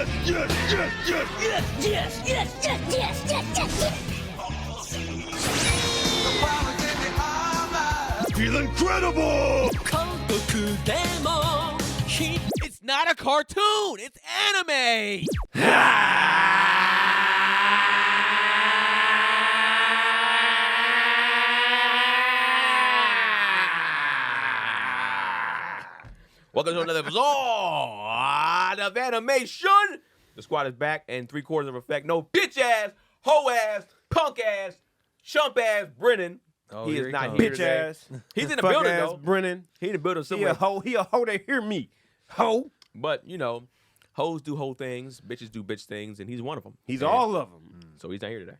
yes, yes, yes, yes. Yes, yes, yes, yes, yes, yes, yes. Feel incredible. It's not a cartoon. It's anime. Welcome to another episode of Animeshun. The squad is back and 3/4 of effect. No bitch ass, hoe ass, punk ass, chump ass Brennan. He is not here Bitch today. ass. He's in the building ass though. Brennan. He in the building He somewhere. a hoe. He a hoe that hear me. Hoe. But you know, hoes do hoe things, bitches do bitch things, and he's one of them. He's And all of them. So he's not here today.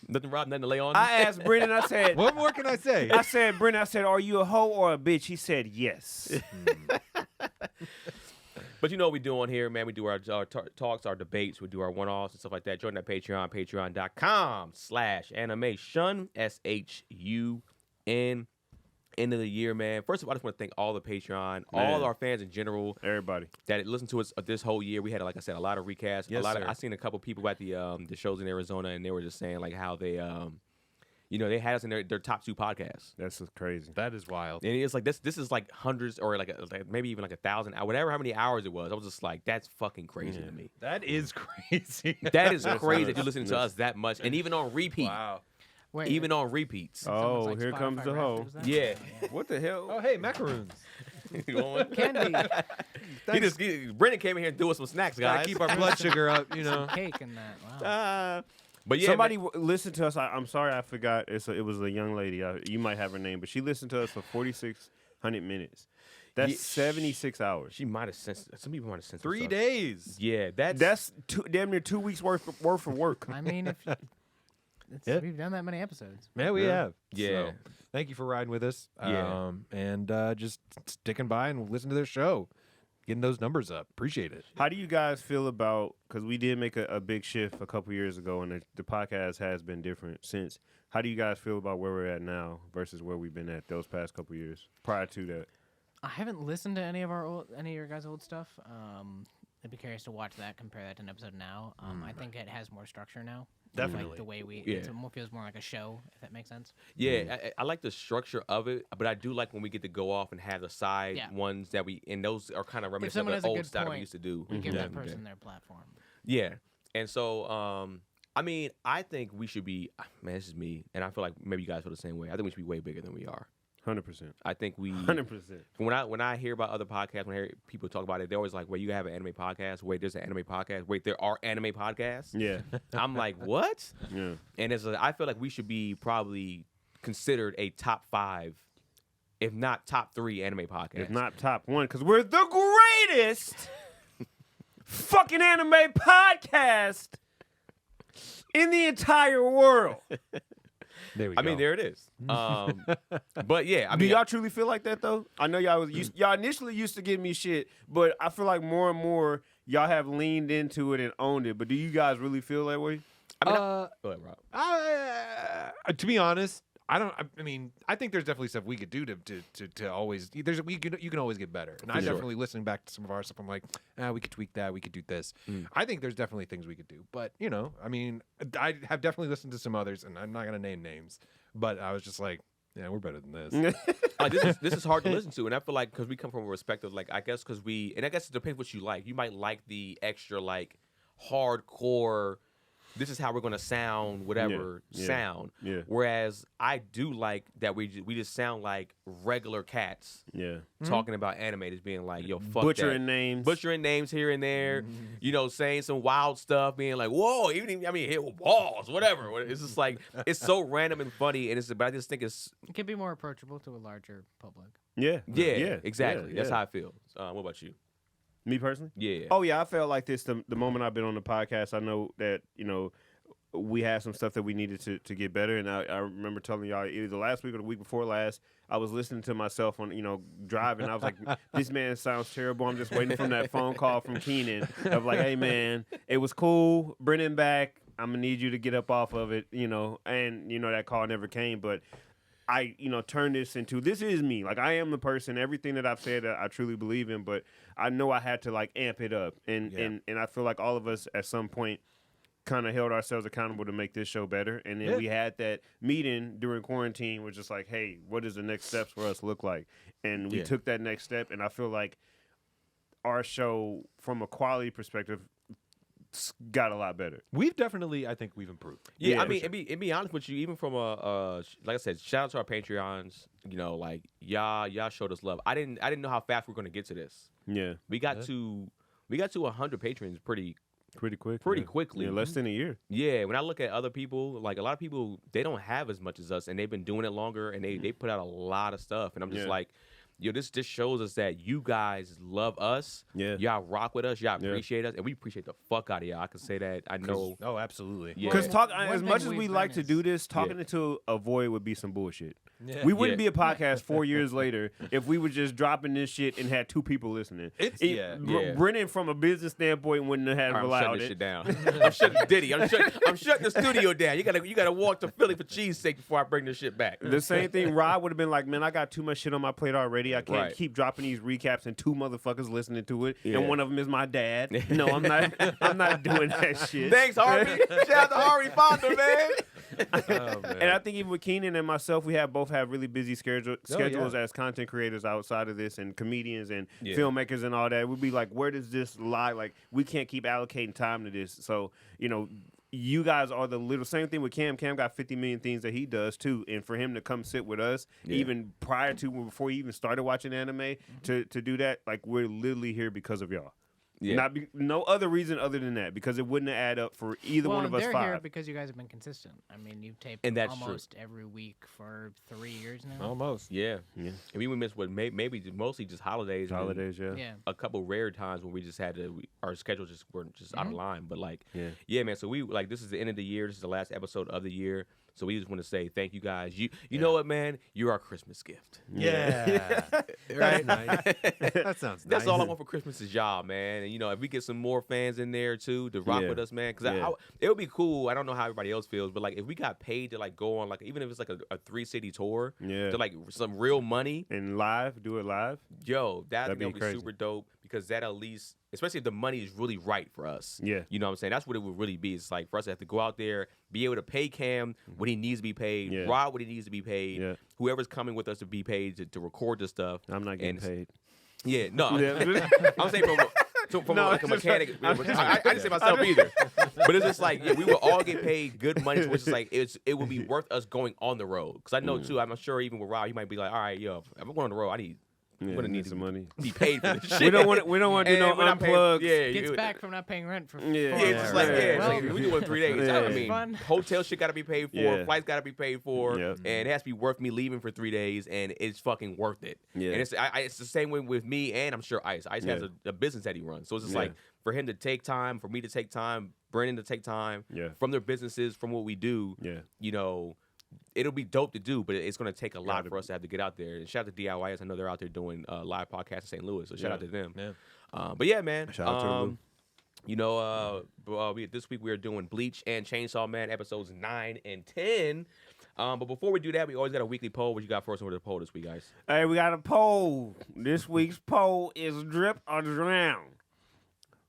Nothing, Rob. Nothing to lay on. I asked Brennan. I said, What more can I say? I said, Brennan. I said, are you a hoe or a bitch? He said, yes. But you know what we do on here, man. We do our talks, our debates. We do our one-offs and stuff like that. Join that Patreon, patreon.com/animeshun, SHUN. End of the year, man. First of all, I just want to thank all the Patreon, all our fans in general, Everybody. that listened to us this whole year. We had, like I said, a lot of recasts. Yes, sir. I seen a couple people at the shows in Arizona, and they were just saying like how they, they had us in their top 2 podcasts. That's crazy. That is wild. And it's like this is like hundreds or like maybe even like 1,000, whatever how many hours it was. I was just like, that's fucking crazy to me. That is crazy. That is Yes, crazy yes, that you're listening to yes. us that much, and even on repeat. Wow. Wait, Even on repeats. someone's Oh, like here Spotify comes the hoe. Raptors then? Yeah. What the hell? Oh, hey, macaroons. Candy. Brennan came in here and threw us some snacks, Gotta guys. keep our blood sugar up, you know. Cake and that. Wow. But yeah, Somebody man, listened to us. I'm sorry, I forgot. It was a young lady. You might have her name, but she listened to us for 4,600 minutes. That's Yeah, 76 hours. she might have sensed. Some people might have sensed 3 stuff. days. Yeah, That's damn near 2 weeks worth of work. I mean, if Yeah. we've done that many episodes. Yeah, we have. Yeah. So, thank you for riding with us. Yeah. And just sticking by and listen to their show. Getting those numbers up. Appreciate it. How do you guys feel about, because we did make a big shift a couple years ago, and the podcast has been different since. How do you guys feel about where we're at now versus where we've been at those past couple years prior to that? I haven't listened to any of your guys' old stuff. I'd be curious to watch that, compare that to an episode now. I think it has more structure now. Definitely. Like the way Yeah. feels more like a show, if that makes sense. Yeah, I like the structure of it, but I do like when we get to go off and have the side Yeah. ones that and those are kind of reminiscent someone of has the a old good style we point, used to do. We give back that in the day. person their platform. Yeah, and so I mean, I think we should be. Man, this is me, and I feel like maybe you guys feel the same way. I think we should be way bigger than we are. 100%. I think we 100%. when I hear about other podcasts, when I hear people talk about it, they're always like, "Wait, you have an anime podcast? Wait, there's an anime podcast? Wait, there are anime podcasts?" Yeah. I'm like, what? Yeah. And I feel like we should be probably considered a top 5, if not top 3 anime podcast. If not top 1, because we're the greatest fucking anime podcast in the entire world. There we I go. mean, there it is. But yeah, I Do mean, y'all truly feel like that though? I know y'all initially used to give me shit, but I feel like more and more y'all have leaned into it and owned it. But do you guys really feel that way? go ahead, Rob. To be honest, I don't. I mean, I think there's definitely stuff we could do to always. You can always get better. And I sure. definitely listening back to some of our stuff. I'm like, we could tweak that. We could do this. I think there's definitely things we could do. But I mean, I have definitely listened to some others, and I'm not gonna name names. But I was just like, yeah, we're better than this. This is hard to listen to, and I feel like because we come from a perspective, like I guess because I guess it depends what you like. You might like the extra like hardcore. This is how we're gonna sound, whatever sound. Yeah. Whereas I do like that we just sound like regular cats Yeah. talking about anime, just being like, yo, fuck Butchering that. names. Butchering names here and there, saying some wild stuff, being like, whoa, hit with balls, whatever. It's just like it's so random and funny, and but I just think it's It can be more approachable to a larger public. Yeah. yeah, exactly. Yeah, That's yeah. how I feel. What about you? Me personally? Yeah. Oh yeah, I felt like this the moment I've been on the podcast. I know that we had some stuff that we needed to get better, and I remember telling y'all either the last week or the week before last. I was listening to myself on driving. I was like, this man sounds terrible. I'm just waiting for that phone call from Keenan of like, hey man, it was cool. Brennan back. I'm gonna need you to get up off of it. And that call never came, but I turn this into, this is me. Like, I am the person, everything that I've said that I truly believe in, but I know I had to like amp it up. And I feel like all of us at some point kind of held ourselves accountable to make this show better. And then we had that meeting during quarantine, which is like, hey, what does the next steps for us look like? And we took that next step. And I feel like our show, from a quality perspective, got a lot better. We've definitely, I think we've improved. Yeah, I mean, and be honest with you, even from like I said, shout out to our Patreons. Like y'all showed us love. I didn't know how fast we're gonna get to this. Yeah, we got to 100 patrons pretty quickly. Yeah, less than a year. Yeah, when I look at other people, like a lot of people, they don't have as much as us, and they've been doing it longer, and they put out a lot of stuff, and I'm just like, this just shows us that you guys love us. Yeah. Y'all rock with us. Y'all appreciate us. And we appreciate the fuck out of y'all. I can say that. I know. Oh, absolutely. Because as much as we like to do this, talking into a void would be some bullshit. Yeah. We wouldn't be a podcast 4 years later if we were just dropping this shit and had two people listening. Brennan, from a business standpoint, wouldn't have allowed it. Shit down. I'm shutting Diddy. I'm shutting the studio down. You gotta walk to Philly for cheese sake before I bring this shit back. The same thing. Rob would have been like, man, I got too much shit on my plate already. I can't keep dropping these recaps and two motherfuckers listening to it, and one of them is my dad. No, I'm not. I'm not doing that shit. Thanks, Harvey. Shout out to Harvey Fonda, man. And I think even with Keenan and myself, we both have really busy schedules as content creators outside of this, and comedians and filmmakers and all that. We'd be like, where does this lie? Like, we can't keep allocating time to this. So, you guys are the little, same thing with Cam. Cam got 50 million things that he does too, and for him to come sit with us, even before he even started watching anime, to do that, like, we're literally here because of y'all. Yeah. No other reason other than that, because it wouldn't add up for either one of us they're five. Here because you guys have been consistent. I mean, you've taped almost every week for 3 years now. Almost. Yeah. And we would miss maybe mostly just holidays. Holidays, a couple rare times when we just had to, our schedules just weren't just out of line. But like, man. So we this is the end of the year. This is the last episode of the year. So we just want to say thank you guys. You know what, man? You're our Christmas gift. Yeah. Right? Nice. That sounds nice. That's all I want for Christmas is y'all, man. And, if we get some more fans in there, too, to rock with us, man. Because it would be cool. I don't know how everybody else feels, but, like, if we got paid to, like, go on, like, even if it's, like, a 3-city tour, to, like, some real money. And do it live. Yo, that'd be super dope. Because that at least, especially if the money is really right for us. Yeah. You know what I'm saying? That's what it would really be. It's like for us to have to go out there, be able to pay Cam what he needs to be paid, Rob what he needs to be paid, whoever's coming with us to be paid to record the stuff. I'm not getting paid. Yeah, no. I'm saying from like a mechanic. I didn't say myself either. But it's just like, we will all get paid good money, which is like, it would be worth us going on the road. Because I know, too, I'm sure even with Rob, he might be like, all right, if I'm going on the road, I need... we're gonna need some money. Be paid for this shit. We don't want to do no unplugs. Gets back from not paying rent for. It's just like we do it in 3 days. I mean, hotel shit got to be paid for, flights got to be paid for, and it has to be worth me leaving for 3 days, and it's fucking worth it. Yeah. And it's the same way with me, and I'm sure Ice. Ice has a business that he runs, so it's just like for him to take time, for me to take time, Brennan to take time from their businesses, from what we do. It'll be dope to do, but it's going to take a lot for us to have to get out there. And shout out to DIYs. I know they're out there doing live podcasts in St. Louis, so shout out to them. Yeah. But yeah, man. Shout out to them. This week we are doing Bleach and Chainsaw Man episodes 9 and 10. But before we do that, we always got a weekly poll. What you got for us over the poll this week, guys? Hey, we got a poll. This week's poll is drip or drown.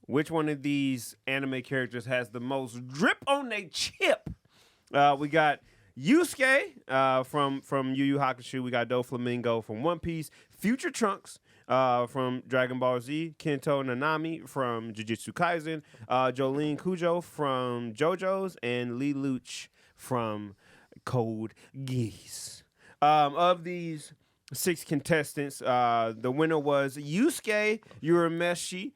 Which one of these anime characters has the most drip on their chip? We got Yusuke from Yu Yu Hakusho. We got Doflamingo from One Piece. Future Trunks from Dragon Ball Z. Kento Nanami from Jujutsu Kaisen. Jolene Kujo from JoJo's. And Lee Luch from Code Geass. Of these 6 contestants, the winner was Yusuke Urameshi.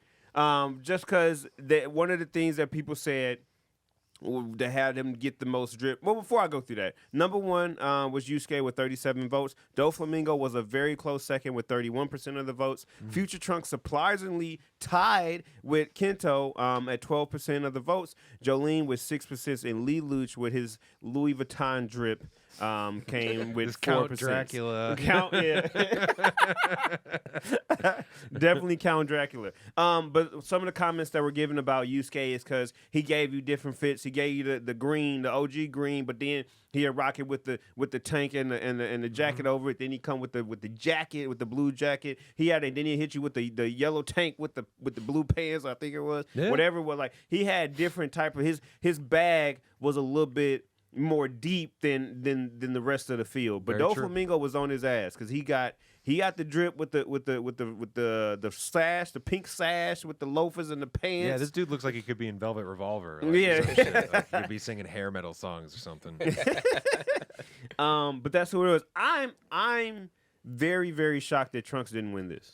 Just because one of the things that people said to have them get the most drip. Well, before I go through that, number 1 was Yusuke with 37 votes. Doflamingo was a very close second with 31% of the votes. Future Trunks surprisingly tied with Kento at 12% of the votes. Jolene with 6%, and Lee Luch with his Louis Vuitton drip came with This 4%. Count Dracula. Count, yeah. Definitely Count Dracula. But some of the comments that were given about Yusuke is because he gave you different fits. He gave you the green, the OG green, but then he'd rock it with the tank and the jacket over it. Then he come with the jacket, with the blue jacket. Then he hit you with the yellow tank with the blue pants, I think it was. Yeah. Whatever it was. Like, he had different type of his bag was a little bit more deep than the rest of the field. But Very true. Doflamingo was on his ass because he got the drip with the sash, the pink sash with the loafers and the pants. Yeah, this dude looks like he could be in Velvet Revolver. Yeah. Or some shit. Like, he could be singing hair metal songs or something. But that's who it was. I'm very, very shocked that Trunks didn't win this.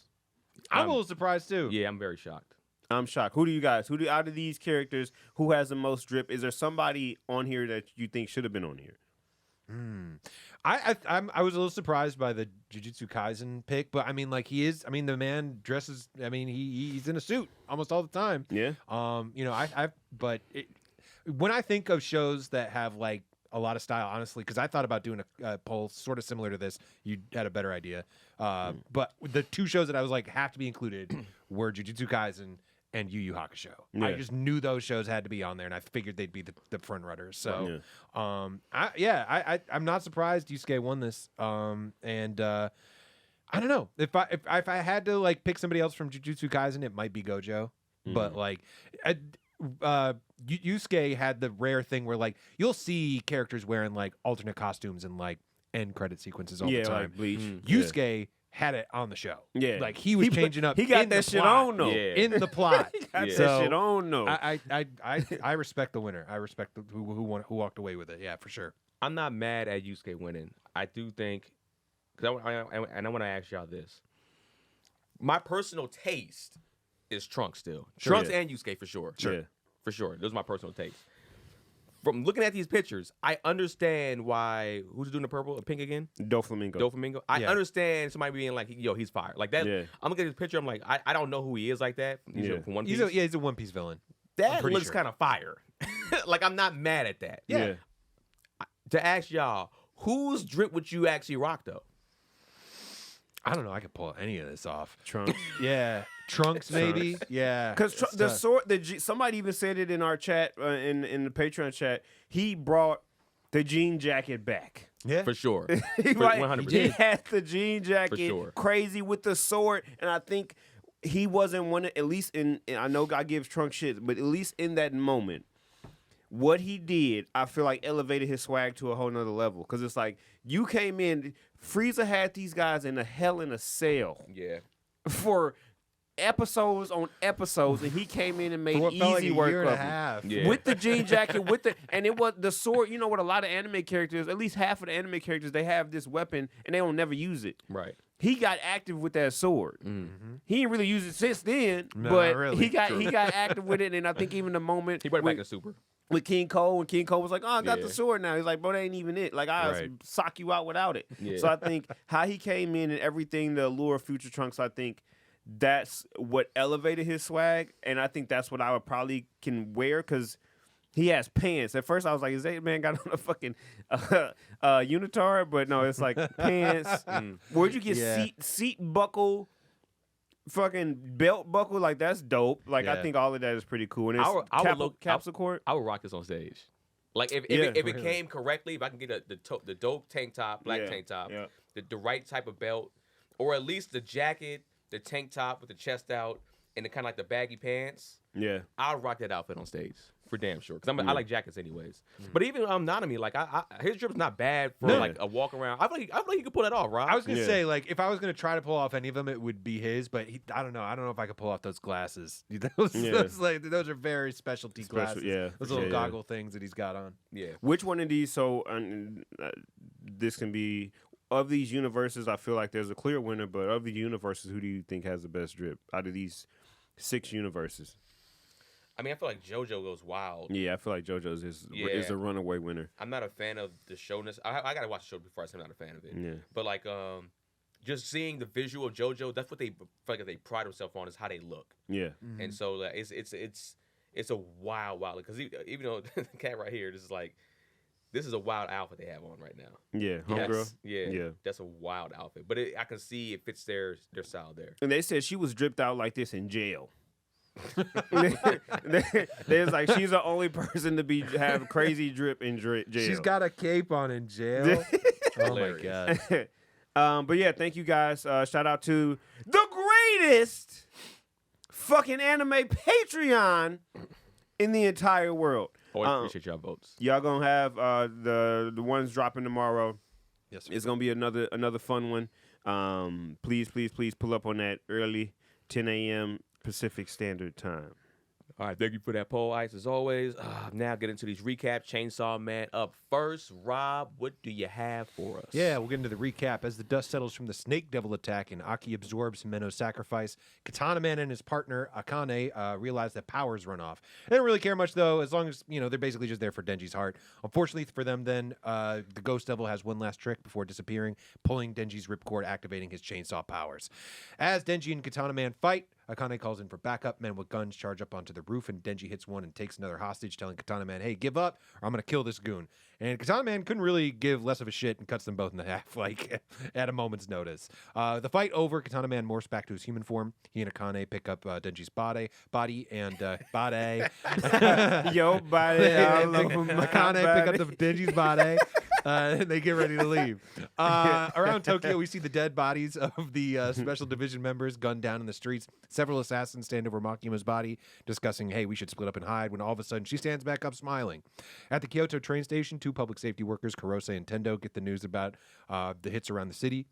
I'm a little surprised too. Yeah, I'm very shocked. I'm shocked. Who out of these characters, who has the most drip? Is there somebody on here that you think should have been on here? I was a little surprised by the Jujutsu Kaisen pick, but I mean, like, he is. I mean, the man dresses. I mean, he's in a suit almost all the time. Yeah. You know, when I think of shows that have like a lot of style, honestly, because I thought about doing a poll sort of similar to this. You had a better idea. But the two shows that I was like have to be included were Jujutsu Kaisen and Yu Yu Hakusho. Yeah. I just knew those shows had to be on there, and I figured they'd be the front runners. So, I'm not surprised Yusuke won this. I don't know if I had to like pick somebody else from Jujutsu Kaisen, it might be Gojo. But like, Yusuke had the rare thing where like you'll see characters wearing like alternate costumes and like end credit sequences all the time. Like Bleach. Yusuke had it on the show. Yeah. Like he was changing up. He got in that the shit plot. on though. Yeah. In the plot. He got Yeah. that shit on though. I respect the winner. I respect who walked away with it. Yeah, for sure. I'm not mad at Yusuke winning. I do think, because I want to ask y'all this. My personal taste is Trunks still. Sure. Trunks Yeah. and Yusuke for sure. Yeah. For sure. Those are my personal taste. From looking at these pictures, I understand why. Who's doing the purple or pink again? Doflamingo. Doflamingo. I Yeah. understand somebody being like, yo, he's fired. Like that. Yeah. I'm looking at this picture. I'm like, I don't know who he is like that. Yeah. From One He's Piece. a One Piece villain. That pretty looks sure. kind of fire. Like, I'm not mad at that. Yeah. To ask y'all, whose drip would you actually rock though? I don't know. I could pull any of this off. Trunks. Yeah, Trunks maybe. Yeah, Because It's the tough. sword, somebody even said it in our chat, in the Patreon chat. He brought the jean jacket back. Yeah, For sure. He, For right, 100%. he had the jean jacket, sure. crazy with the sword, and I think he wasn't one. At least I know God gives Trunks shit, but at least in that moment, what he did, I feel like elevated his swag to a whole nother level. Because it's like you came in, Frieza had these guys in a cell Yeah. for episodes on episodes, and he came in and made For what felt like easy a work year and of a it. half. Yeah. With the jean jacket, and it was the sword. You know what? A lot of anime characters, at least half of the anime characters, they have this weapon and they don't never use it. Right. He got active with that sword. He didn't really use it since then, No, but not really. he got active with it. And I think even the moment He brought it back to Super. with King Cole, when King Cole was like, "Oh, I got the Yeah. sword now." He's like, "Bro, that ain't even it. Like, I'll Right. sock you out without it." Yeah. So I think how he came in and everything, the allure of Future Trunks, I think that's what elevated his swag, and I think that's what I would probably can wear because he has pants. At first, I was like, "Is that man got on a fucking unitard?" But no, it's like pants. Where'd you get Yeah. seat buckle? Fucking belt buckle, like that's dope. Like I Yeah. think all of that is pretty cool. And it's I would look- capsule cord. I would rock this on stage. Like if Yeah. it came correctly, if I can get the dope tank top, black Yeah. tank top, Yeah. the right type of belt, or at least the jacket, the tank top with the chest out, and the kind of like the baggy pants, Yeah. I'll rock that outfit on stage for damn sure. Because I like jackets anyways. But even Nanami, like his drip's not bad for No. like a walk around. I feel like he could pull that off, Rob. I was gonna Yeah. say, like, if I was gonna try to pull off any of them, it would be his. But I don't know. I don't know if I could pull off those glasses. Those are very specialty glasses. yeah. Those little Yeah. goggle things that he's got on. yeah. Which one of these? So this can be of these universes. I feel like there's a clear winner, but of the universes, who do you think has the best drip out of these 6 universes? I mean, I feel like JoJo goes wild. Yeah, I feel like JoJo's is Yeah. the runaway winner. I'm not a fan of the showness. I gotta watch the show before I say I'm not a fan of it. Yeah. But like just seeing the visual of JoJo, that's what they feel like they pride themselves on is how they look. Yeah. And so it's a wild because even though the cat right here, this is like This is a wild outfit they have on right now. Yeah, homegirl. Yeah. That's a wild outfit. But I can see it fits their style there. And they said she was dripped out like this in jail. They was like, she's the only person to have crazy drip in jail. She's got a cape on in jail. Oh my god. But yeah, thank you guys. Shout out to the greatest fucking anime Patreon in the entire world. Always appreciate y'all votes. Y'all gonna have the ones dropping tomorrow. Yes, sir. It's gonna be another fun one. Please pull up on that early, 10 a.m. Pacific Standard Time. All right, thank you for that poll, Ice, as always. Now get into these recaps. Chainsaw Man up first. Rob, what do you have for us? Yeah, we'll get into the recap. As the dust settles from the Snake Devil attack and Aki absorbs Himeno's sacrifice, Katana Man and his partner, Akane, realize that powers run off. They don't really care much, though, as long as, they're basically just there for Denji's heart. Unfortunately for them, then, the Ghost Devil has one last trick before disappearing, pulling Denji's ripcord, activating his chainsaw powers. As Denji and Katana Man fight, Akane calls in for backup. Men with guns charge up onto the roof, and Denji hits one and takes another hostage, telling Katana Man, hey, give up, or I'm going to kill this goon. And Katana Man couldn't really give less of a shit and cuts them both in half, at a moment's notice. The fight over, Katana Man morphs back to his human form. He and Akane pick up Denji's body, and body. Yo, body. Akane pick up the Denji's body. And they get ready to leave. Around Tokyo, we see the dead bodies of the Special Division members gunned down in the streets. Several assassins stand over Makima's body, discussing, hey, we should split up and hide, when all of a sudden she stands back up smiling. At the Kyoto train station, two public safety workers, Kurose and Tendo, get the news about the hits around the city.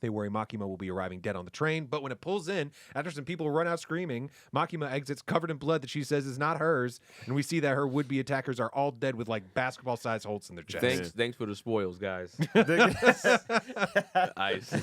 They worry Makima will be arriving dead on the train, but when it pulls in, after some people run out screaming, Makima exits covered in blood that she says is not hers, and we see that her would-be attackers are all dead with basketball-sized holes in their chest. Thanks for the spoils, guys. Ice.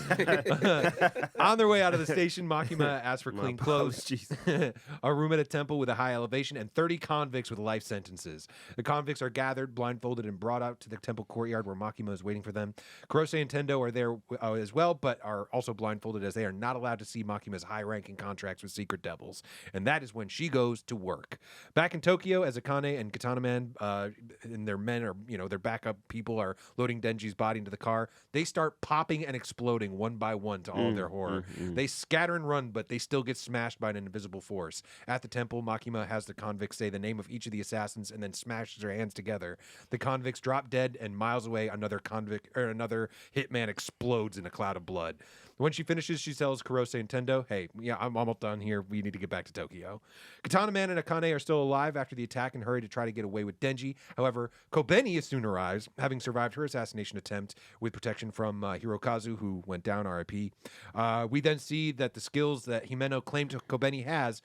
On their way out of the station, Makima asks for clean clothes, apologies. a room at a temple with a high elevation, and 30 convicts with life sentences. The convicts are gathered, blindfolded, and brought out to the temple courtyard where Makima is waiting for them. Kurose and Tendo are there as well, but are also blindfolded as they are not allowed to see Makima's high-ranking contracts with secret devils. And that is when she goes to work. Back in Tokyo, as Akane and Katana Man and their men are, their backup people are loading Denji's body into the car, they start popping and exploding one by one to all of their horror. They scatter and run, but they still get smashed by an invisible force. At the temple, Makima has the convicts say the name of each of the assassins and then smashes their hands together. The convicts drop dead, and miles away, another hitman explodes in a cloud of blood. When she finishes, she tells Kurose and Tendo, hey, I'm almost done here. We need to get back to Tokyo. Katana Man and Akane are still alive after the attack and hurry to try to get away with Denji. However, Kobeni soon arrives, having survived her assassination attempt with protection from Hirokazu, who went down, RIP. We then see that the skills that Himeno claimed Kobeni has,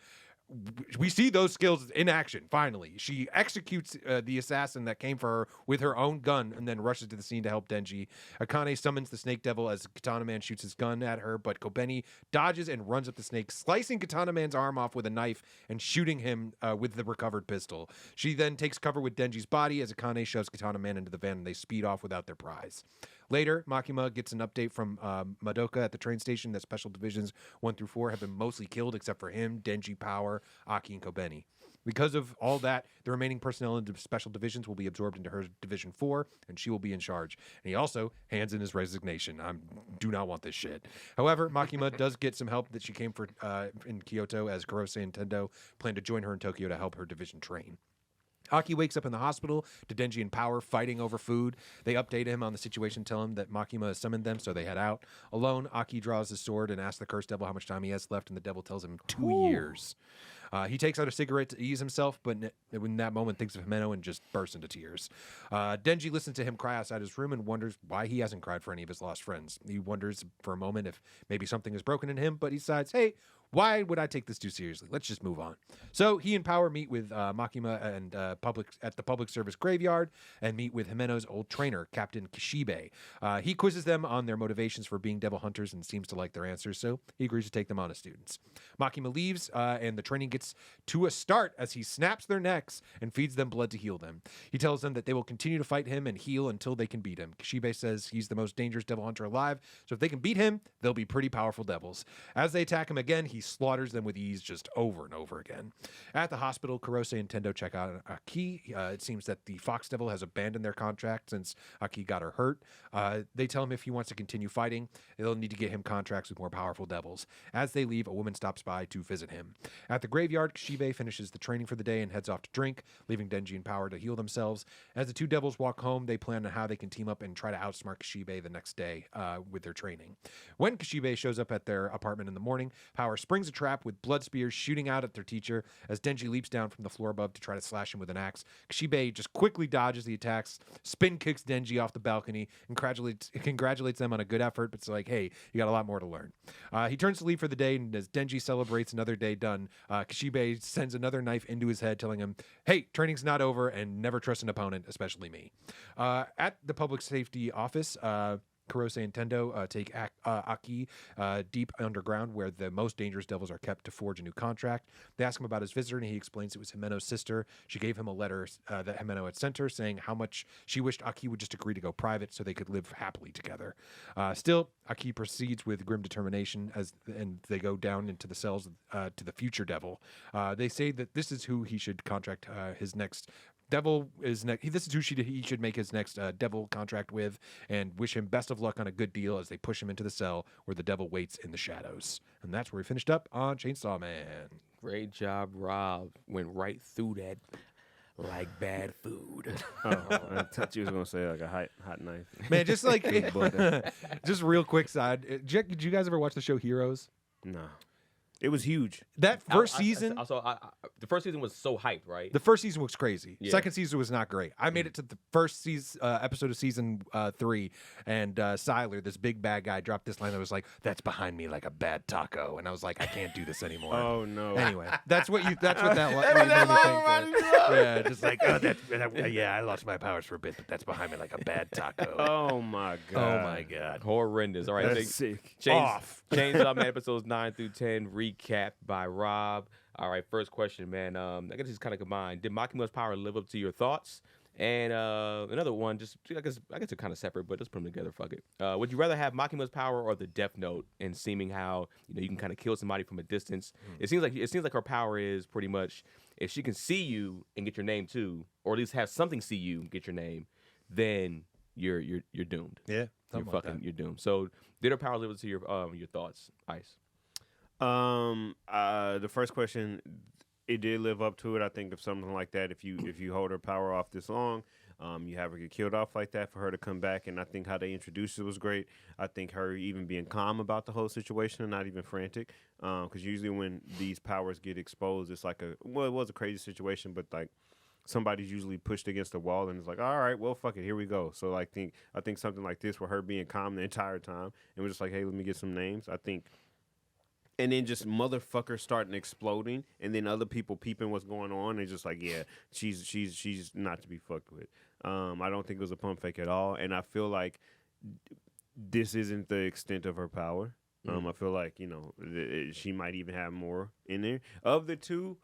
we see those skills in action, finally. She executes the assassin that came for her with her own gun and then rushes to the scene to help Denji. Akane summons the Snake Devil as Katana Man shoots his gun at her, but Kobeni dodges and runs up the snake, slicing Katana Man's arm off with a knife and shooting him with the recovered pistol. She then takes cover with Denji's body as Akane shoves Katana Man into the van and they speed off without their prize. Later, Makima gets an update from Madoka at the train station that Special Divisions 1 through 4 have been mostly killed except for him, Denji, Power, Aki, and Kobeni. Because of all that, the remaining personnel in the Special Divisions will be absorbed into her Division 4, and she will be in charge. And he also hands in his resignation. I do not want this shit. However, Makima does get some help that she came for in Kyoto, as Kurose and Tendo plan to join her in Tokyo to help her division train. Aki wakes up in the hospital to Denji and Power fighting over food. They update him on the situation, tell him that Makima has summoned them, so they head out. Alone, Aki draws his sword and asks the cursed devil how much time he has left, and the devil tells him 2 years. He takes out a cigarette to ease himself, but in that moment thinks of Himeno and just bursts into tears. Denji listens to him cry outside his room and wonders why he hasn't cried for any of his lost friends. He wonders for a moment if maybe something is broken in him, but he decides, hey, why would I take this too seriously? Let's just move on. So he and Power meet with Makima and at the public service graveyard and meet with Himeno's old trainer, Captain Kishibe. He quizzes them on their motivations for being devil hunters and seems to like their answers, so he agrees to take them on as students. Makima leaves, and the training gets to a start as he snaps their necks and feeds them blood to heal them. He tells them that they will continue to fight him and heal until they can beat him. Kishibe says he's the most dangerous devil hunter alive, so if they can beat him, they'll be pretty powerful devils. As they attack him again, he slaughters them with ease just over and over again. At the hospital, Kurose and Tendo check out Aki. It seems that the Fox Devil has abandoned their contract since Aki got her hurt. They tell him if he wants to continue fighting, they'll need to get him contracts with more powerful devils. As they leave, a woman stops by to visit him. At the graveyard, Kishibe finishes the training for the day and heads off to drink, leaving Denji and Power to heal themselves. As the two devils walk home, they plan on how they can team up and try to outsmart Kishibe the next day with their training. When Kishibe shows up at their apartment in the morning, Power springs a trap with blood spears shooting out at their teacher. As Denji leaps down from the floor above to try to slash him with an axe, Kishibe just quickly dodges the attacks, spin kicks Denji off the balcony, and congratulates them on a good effort, but it's like, hey, you got a lot more to learn. He turns to leave for the day, and as Denji celebrates another day done, Kishibe sends another knife into his head, telling him, hey, training's not over, and never trust an opponent, especially me. At the public safety office, Kurose and Tendo take Aki deep underground where the most dangerous devils are kept to forge a new contract. They ask him about his visitor, and he explains it was Himeno's sister. She gave him a letter that Himeno had sent her saying how much she wished Aki would just agree to go private so they could live happily together. Still, Aki proceeds with grim determination and they go down into the cells to the future devil. They say that this is who he should contract his next devil is next. This is who he should make his next devil contract with, and wish him best of luck on a good deal as they push him into the cell where the devil waits in the shadows. And that's where we finished up on Chainsaw Man. Great job, Rob. Went right through that like bad food. Oh, I thought you was gonna say like a hot knife. Man, just like just real quick side. Did you guys ever watch the show Heroes? No. It was huge. That first season, the first season was so hyped, right? the first season was crazy. Yeah. Second season was not great. I made it to the first season, episode of season 3, and Siler, this big bad guy, dropped this line that was like, "That's behind me like a bad taco," and I was like, I can't do this anymore. Oh no. Anyway, that's what that made me think. Yeah, just like, I lost my powers for a bit, but that's behind me like a bad taco. Oh my god. Oh my god. Horrendous. All right, That's sick. Chainsaw Man episodes 9 through 10 recapped by Rob. All right, first question, man. I guess it's kind of combined. Did Makima's power live up to your thoughts? And another one, just I guess they're kind of separate, but let's put them together. Fuck it. Would you rather have Makima's power or the Death Note, and seeming how you can kind of kill somebody from a distance? It seems like her power is pretty much if she can see you and get your name too, or at least have something see you and get your name, then you're doomed. Yeah, You're doomed. So did her power live up to your thoughts, Ice? The first question, it did live up to it. I think if something like that, if you hold her power off this long, you have her get killed off like that for her to come back, and I think how they introduced it was great. I think her even being calm about the whole situation and not even frantic, because usually when these powers get exposed, it's like it was a crazy situation, but like somebody's usually pushed against the wall and it's like, all right, well, fuck it, here we go. So I think something like this, with her being calm the entire time, and we're just like, hey, let me get some names. I think. And then just motherfuckers starting exploding, and then other people peeping what's going on, and just like, yeah, she's not to be fucked with. I don't think it was a pump fake at all, and I feel like this isn't the extent of her power. I feel like she might even have more in there. Of the two,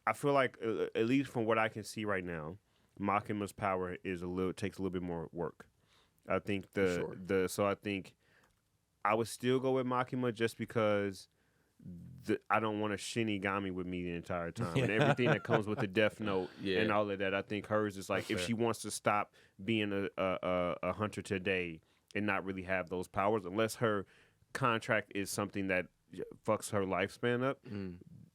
I feel like at least from what I can see right now, Makima's power takes a little bit more work. I think so I think. I would still go with Makima just because I don't want a Shinigami with me the entire time. And everything that comes with the Death Note and all of that, I think hers is like, if she wants to stop being a hunter today and not really have those powers, unless her contract is something that fucks her lifespan up,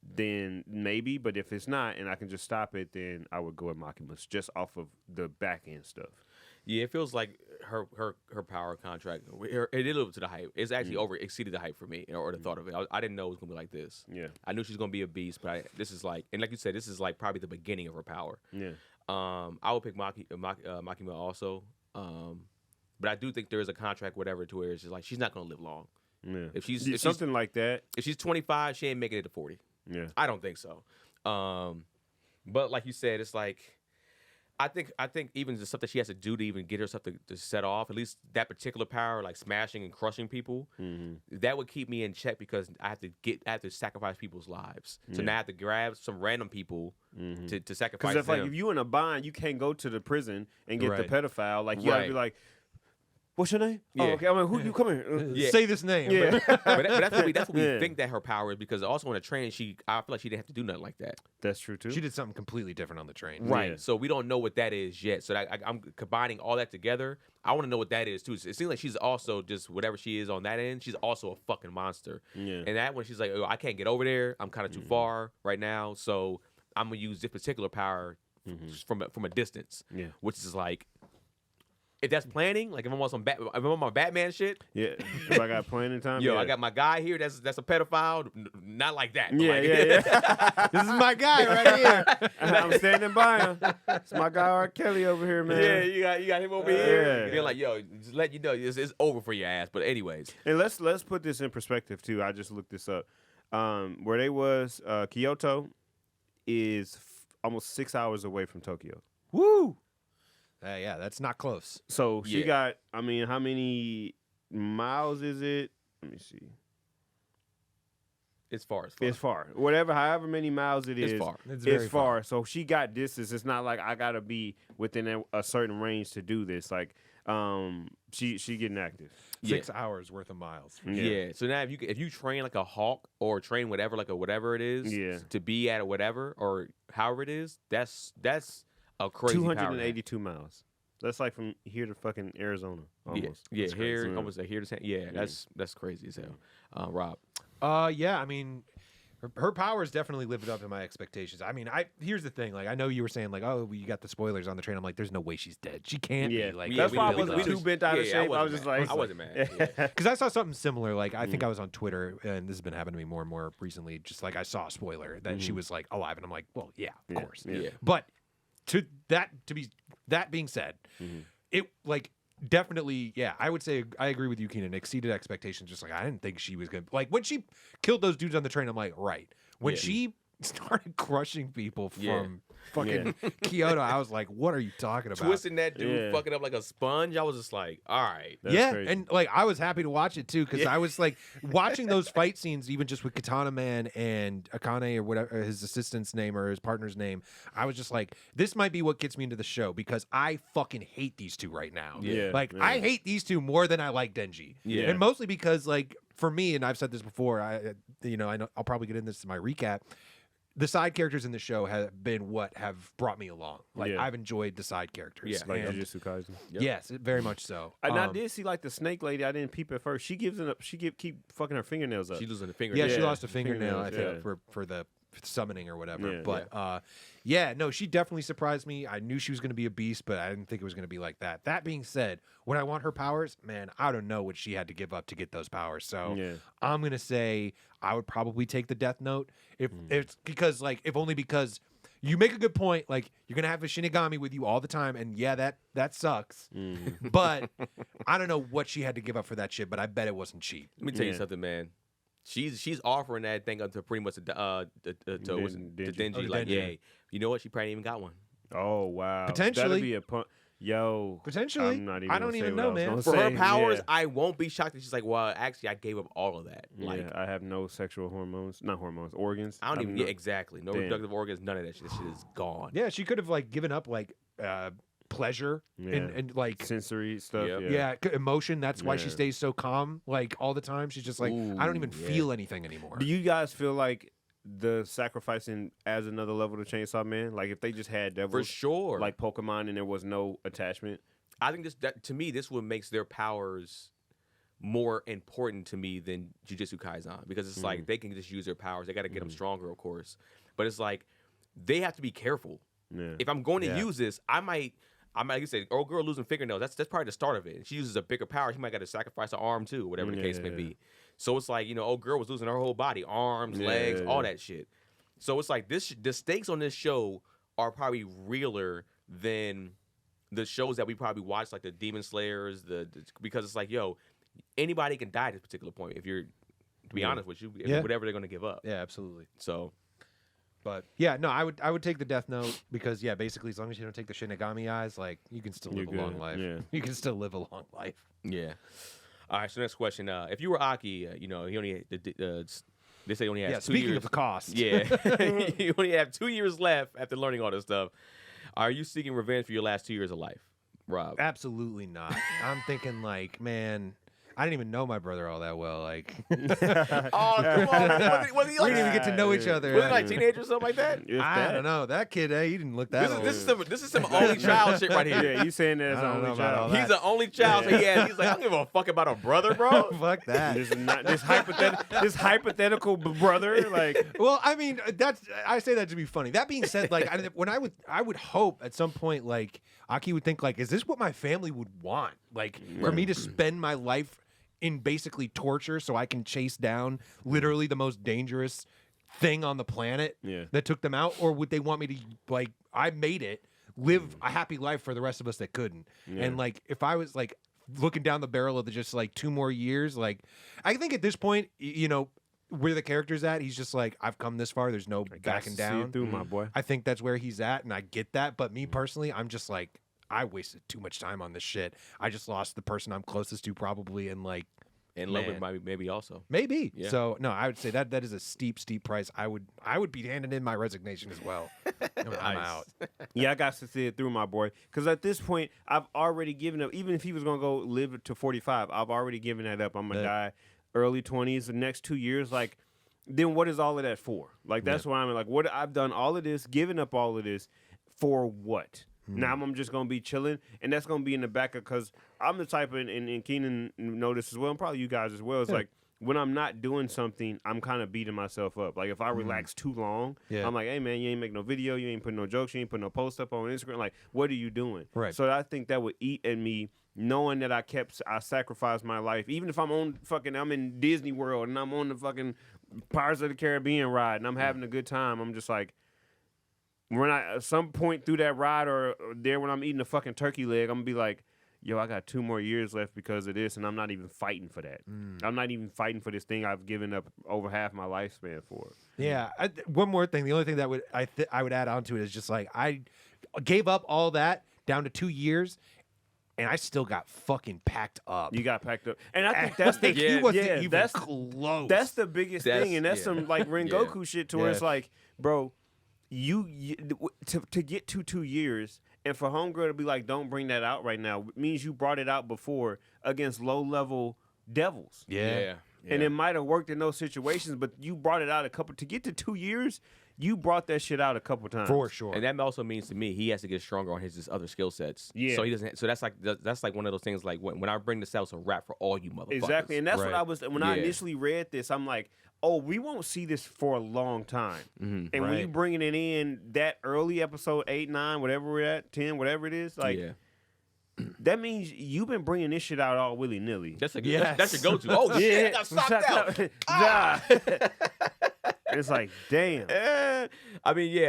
then maybe. But if it's not and I can just stop it, then I would go with Makima's just off of the back end stuff. Yeah, it feels like her power contract. It did live up to the hype. It's actually exceeded the hype for me, or the thought of it. I didn't know it was gonna be like this. Yeah, I knew she was gonna be a beast, but this is like, and like you said, this is like probably the beginning of her power. Yeah. I would pick Makima also, but I do think there is a contract, whatever, to where it's just like she's not gonna live long. Yeah. If something like that. If she's 25, she ain't making it to 40. Yeah. I don't think so. But like you said, it's like. I think even the stuff that she has to do to even get herself to set off, at least that particular power, like smashing and crushing people, that would keep me in check because I have to sacrifice people's lives. So now I have to grab some random people to sacrifice them. Because if you in a bind, you can't go to the prison and get the pedophile. Like you gotta be like, What's your name? Yeah. Oh, okay. I'm like, who you come here? Yeah. Say this name. Yeah. But that's what we Yeah. think that her power is, because also in the training, I feel like she didn't have to do nothing like that. That's true too. She did something completely different on the train. Right. Yeah. So we don't know what that is yet. So I'm combining all that together. I want to know what that is too. It seems like she's also just whatever she is on that end. She's also a fucking monster. Yeah. And that when she's like, oh, I can't get over there. I'm kind of too far right now. So I'm gonna use this particular power from a distance. Yeah. Which is like, if that's planning, like if I'm on my Batman shit. Yeah. If I got planning time. Yo, yeah. I got my guy here. That's a pedophile. Not like that. but Yeah, like, yeah. This is my guy right here. I'm standing by him. It's my guy R. Kelly over here, man. Yeah, you got him over here. Yeah. And they're like, yo, just let you know it's over for your ass. But anyways, And let's put this in perspective too. I just looked this up. Where they was, Kyoto is almost 6 hours away from Tokyo. Woo. Yeah, that's not close. So she Yeah. got. I mean, how many miles is it? Let me see. it's far as fuck. It's far. Whatever, however many miles it It's is, far. It's It's very far. So she got distance. It's not like I gotta be within a certain range to do this. Like, she getting active. 6 hours worth of miles. Yeah. So now if you train like a hawk or train whatever, like a whatever it is, Yeah. to be at a whatever or however it is, that's a crazy power to have. 282 miles. That's like from here to fucking Arizona. Almost. Yeah, That's crazy. here almost like here to San. Yeah, that's crazy as hell. Rob. Yeah, I mean, her powers definitely lived up to my expectations. I mean, here's the thing. Like, I know you were saying, like, oh, you got the spoilers on the train. I'm like, there's no way she's dead. She can't Yeah. be. Like, That's why I we wasn't too bent out of shape. I was just like, I wasn't mad. Yeah. Because I saw something similar. Like, I think I was on Twitter, and this has been happening to me more and more recently. Just like I saw a spoiler that she was like alive, and I'm like, well, yeah, of Yeah, course. yeah. But that being said, it like definitely, yeah, I would say I agree with you, Keenan. Exceeded expectations. Just like I didn't think she was gonna like when she killed those dudes on the train. I'm like, right. When Yeah. she started crushing people Yeah. from fucking Kyoto, I was like, what are you talking about? Twisting that dude, Yeah. fucking up like a sponge. I was just like, all right. That's yeah, crazy. and like I was happy to watch it too because I was like watching those fight scenes, even just with Katana Man and Akane or whatever his assistant's name or his partner's name. I was just like, this might be what gets me into the show because I fucking hate these two right now. Yeah, like yeah. I hate these two more than I like Denji. Yeah. and mostly because like for me, and I've said this before, I know I'll probably get into this in my recap. The side characters in the show have been what have brought me along. Like Yeah. I've enjoyed the side characters. Yeah. like and- Jujutsu Kaisen. Yep. Yes, very much so. And I did see like the snake lady. I didn't peep at first. She gives it up. Keep fucking her fingernails up. She losing the finger. Yeah, she Yeah, lost a fingernail, I fingernails, think, for the summoning or whatever. Yeah. But yeah, no, she definitely surprised me. I knew she was going to be a beast, but I didn't think it was going to be like that. That being said, when I want her powers, man, I don't know what she had to give up to get those powers. So Yeah. I'm going to say I would probably take the Death Note if it's because if only because you make a good point. Like you're going to have a Shinigami with you all the time, and yeah, that sucks. But I don't know what she had to give up for that shit. But I bet it wasn't cheap. Let me tell you Yeah. something, man. She's offering that thing up to pretty much to Denji. Denji. Oh, to Like, Denji. yeah, you know what? She probably even got one. Oh wow. Potentially. That'd be a Yo. Potentially. I'm not even I don't gonna even say know, what I man. was For gonna her say. powers, Yeah. I won't be shocked that she's like, well, actually, I gave up all of that. Like, Yeah, I have no sexual hormones, not hormones, organs. I don't I'm even not- get exactly. No Damn. reproductive organs, none of that shit. This shit is gone. Yeah, she could have given up pleasure Yeah. and sensory stuff. Yep. Yeah. emotion. That's why she Yeah. stays so calm all the time. She's just I don't even Ooh, yeah. feel anything anymore. Do you guys feel like the sacrificing adds another level to Chainsaw Man? Like if they just had For devils sure. like Pokemon and there was no attachment? I think to me, this what makes their powers more important to me than Jujutsu Kaisen, because it's like they can just use their powers. They got to get them stronger, of course, but it's like they have to be careful. Yeah. If I'm going to Yeah. use this, I might like you said, oh, girl losing fingernails. That's probably the start of it. She uses a bigger power. She might got to sacrifice an arm too, whatever the case may Yeah. be. So it's like, oh, girl was losing her whole body, arms, Yeah, legs, yeah, all yeah. that shit. So it's like the stakes on this show are probably realer than the shows that we probably watch, like the Demon Slayers, because it's like, yo, anybody can die at this particular point if you're, to be Yeah. honest with you, Yeah. whatever they're gonna give up. Yeah, absolutely. So But yeah, no, I would take the Death Note because basically as long as you don't take the Shinigami eyes, you can still You're live a long good, life. yeah. You can still live a long life. yeah. All right. So next question: if you were Aki, he only they say he only has 2 speaking years. of the cost. Yeah, you only have 2 years left after learning all this stuff. Are you seeking revenge for your last 2 years of life, Rob. Absolutely not. I'm thinking like, man, I didn't even know my brother all that well. Like, Oh, come on. Was he we like, didn't even get to know each other. was he like teenager or something like that? If I that. don't know. That kid, he didn't look that old. This is some only child shit right here. Yeah, you saying that as I don't an know only about all child. that. He's an only child, so he's like, I don't give a fuck about a brother, bro. Fuck that. This is not this hypothetical brother. Like, Well, I mean, I say that to be funny. That being said, like I would hope at some point, like Aki would think, like, is this what my family would want? Like for me to spend my life in basically torture so I can chase down literally the most dangerous thing on the planet that took them out, or would they want me to, like, I made it, live a happy life for the rest of us that couldn't? And like if I was like looking down the barrel of just like 2 more years, like I think at this point, you know, where the character's at, he's just like, I've come this far, there's no backing down. through, my boy. I think that's where he's at, and I get that. But me personally, I'm just like, I wasted too much time on this shit. I just lost the person I'm closest to, probably, and like, And love with maybe also. maybe. Yeah. So no, I would say that is a steep price. I would be handing in my resignation as well. I'm out. Yeah, I got to see it through, my boy. Because at this point, I've already given up. Even if he was gonna go live to 45, I've already given that up. I'm gonna die early 20s. The next 2 years, like, then what is all of that for? Like, that's why I'm like, what I've done all of this, given up all of this, for what? Now I'm just gonna be chilling, and that's gonna be in the back of, because I'm the type of, and Keenan know this as well, and probably you guys as well. It's like when I'm not doing something, I'm kind of beating myself up. Like if I relax too long, I'm like, hey man, you ain't make no video, you ain't putting no jokes, you ain't putting no post up on Instagram. Like, what are you doing? Right. So I think that would eat at me, knowing that I sacrificed my life, even if I'm I'm in Disney World and I'm on the fucking Pirates of the Caribbean ride and I'm having a good time. I'm just like, when I at some point through that ride or there when I'm eating a fucking turkey leg, I'm gonna be like, yo, I got 2 more years left because of this, and I'm not even fighting for that. I'm not even fighting for this thing I've given up over half my lifespan for. Yeah. One more thing. The only thing that I would add on to it is just like, I gave up all that down to 2 years, and I still got fucking packed up. You got packed up, and I think that's the he wasn't even close. That's the biggest thing, and that's some like Rengoku shit to where it's like, bro, you to get to 2 years, and for homegirl to be like, don't bring that out right now, means you brought it out before against low level devils. Yeah. And it might have worked in those situations, but you brought it out to get to 2 years. You brought that shit out a couple times For sure. And that also means to me he has to get stronger on his other skill sets. Yeah. So he doesn't. So that's like one of those things. Like when I bring this out, it's a rap for all you motherfuckers. Exactly, and that's Right. what I was when I initially read this. I'm like, oh, we won't see this for a long time. And when you bringing it in that early, episode 8, 9, whatever we're at, 10, whatever it is, like. Yeah. That means you've been bringing this shit out all willy nilly. That's your go-to. Oh shit, I got socked out. It's like, damn. I mean,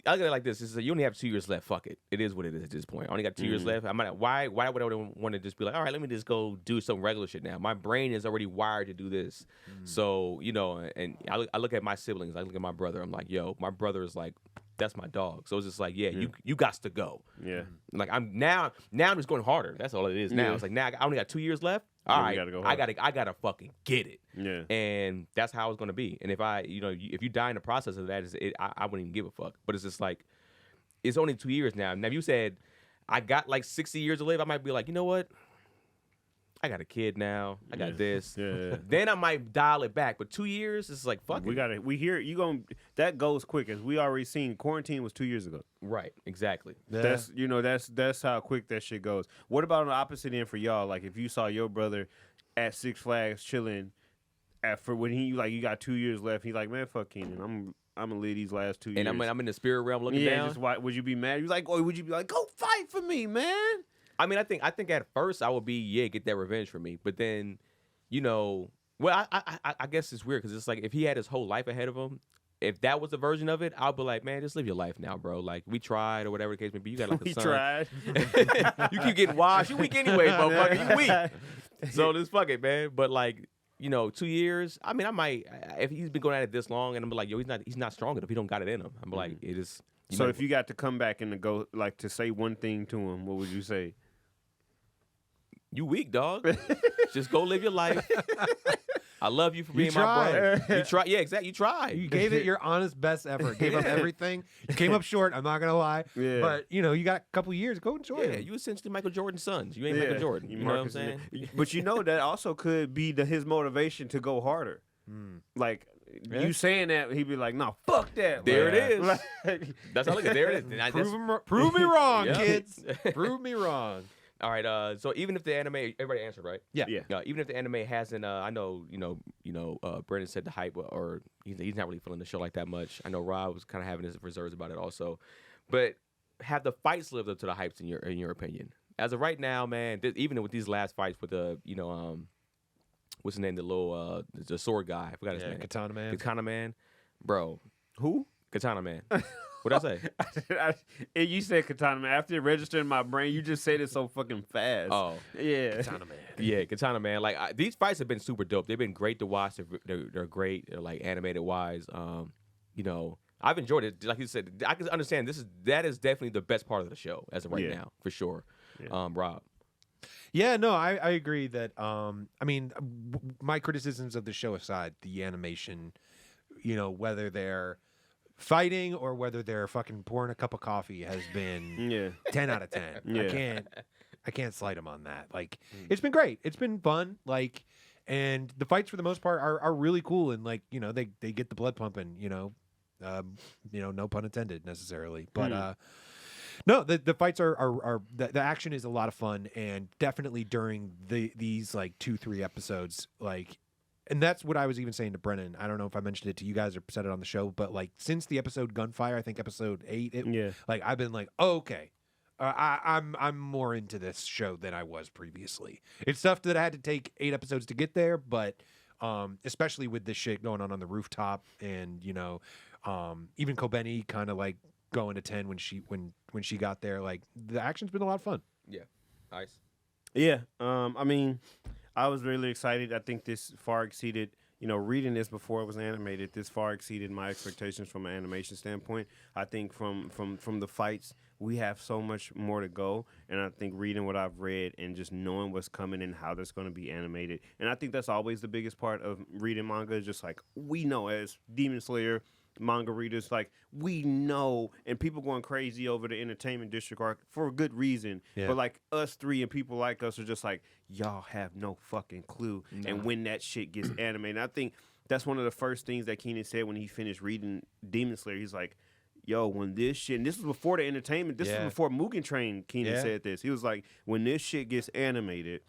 I look at it like this. You only have 2 years left. Fuck it. It is what it is at this point. I only got 2 years left. Why would I want to just be like, all right, let me just go do some regular shit now. My brain is already wired to do this. So, you know, and I look at my siblings. I look at my brother. I'm like, yo, my brother is like, that's my dog. So it's just like, you got to go. Yeah. Like I'm just going harder. That's all it is now. It's like now I only got 2 years left. All right, gotta go I gotta fucking get it. Yeah. And that's how it's gonna be. And if if you die in the process of that, I wouldn't even give a fuck. But it's just like, it's only 2 years now. Now if you said I got like 60 years to live, I might be like, you know what? I got a kid now. I got this. Yeah. Then I might dial it back. But 2 years, it's like fuck it. We hear you going. That goes quick, as we already seen. Quarantine was 2 years ago. Right. Exactly. Yeah. That's how quick that shit goes. What about on the opposite end for y'all? Like if you saw your brother at Six Flags chilling, after when you got 2 years left, he's like, man, fuck Keenan. I'm gonna live these last 2 years. And I'm in the spirit realm looking down. Just why would you be mad? You like, or would you be like, go fight for me, man? I mean, I think at first I would be, get that revenge for me. But then, well, I guess it's weird because it's like if he had his whole life ahead of him, if that was the version of it, I'll be like, man, just live your life now, bro. Like, we tried or whatever the case may be. You got like a son. Tried. You keep getting washed. You weak anyway, motherfucker. You weak. So just fuck it, man. But like, 2 years, I mean, I might, if he's been going at it this long and I'm like, yo, he's not strong enough. He don't got it in him. I'm like, it is. So if you got to come back and to go, like, to say one thing to him, what would you say? You weak, dog. Just go live your life. I love you for You being my tried. brother. You tried. Yeah, exactly. You tried. You gave it your honest best effort. Gave up everything. You came up short. I'm not gonna lie. Yeah. But you got a couple years. Go enjoy Yeah, it. you essentially Michael Jordan's sons. You ain't Michael Jordan. You know what I'm Marcus saying? But that also could be his motivation to go harder. Like Yeah. you saying that, he'd be like, "No, fuck that." There Like- it is. like- That's how I look at it. There it is. And Prove me wrong, Yeah. kids. Prove me wrong. All right. So even if the anime, everybody answered right. Yeah. Yeah. Even if the anime hasn't, I know, Brendan said the hype, or he's not really feeling the show like that much. I know Rob was kind of having his reserves about it also, but have the fights lived up to the hypes in your opinion? As of right now, man, even with these last fights with the, what's his name, the little the sword guy, I forgot his name, Katana Man. Katana Man, bro, Who? Katana Man. What'd I say? And you said Katana Man. After it registered in my brain, you just said it so fucking fast. Oh. Yeah. Katana Man. Yeah, Katana Man. Like these fights have been super dope. They've been great to watch. They're great. They're like animated wise. I've enjoyed it. Like you said, I can understand that is definitely the best part of the show as of right now, for sure. Yeah. Rob. Yeah, no, I agree that. My criticisms of the show aside, the animation, whether they're fighting or whether they're fucking pouring a cup of coffee has been Yeah. 10 out of 10. Yeah. I can't slight them on that. Like, it's been great. It's been fun. Like, and the fights for the most part are really cool. And like, they get the blood pumping. No pun intended necessarily, but no, the fights are the action is a lot of fun, and definitely during these like 2-3 episodes, like. And that's what I was even saying to Brennan. I don't know if I mentioned it to you guys or said it on the show, but like since the episode Gunfire, I think episode 8, like I've been like, oh, okay, I'm more into this show than I was previously. It's stuff that I had to take 8 episodes to get there, but especially with this shit going on the rooftop, and even Kobeni kind of like going to 10 when she got there. Like the action's been a lot of fun. Yeah. Nice. Yeah. I was really excited. I think this far exceeded, reading this before it was animated, this far exceeded my expectations from an animation standpoint. I think from the fights, we have so much more to go. And I think reading what I've read and just knowing what's coming and how that's going to be animated. And I think that's always the biggest part of reading manga, is just like, we know as Demon Slayer manga readers, like we know, and people going crazy over the Entertainment District arc for a good reason. Yeah. But like us three and people like us are just like, y'all have no fucking clue. And when that shit gets animated, I think that's one of the first things that Keenan said when he finished reading Demon Slayer. He's like, yo, when this shit, and this was before the entertainment, this was before Mugen Train, Keenan said this. He was like, when this shit gets animated,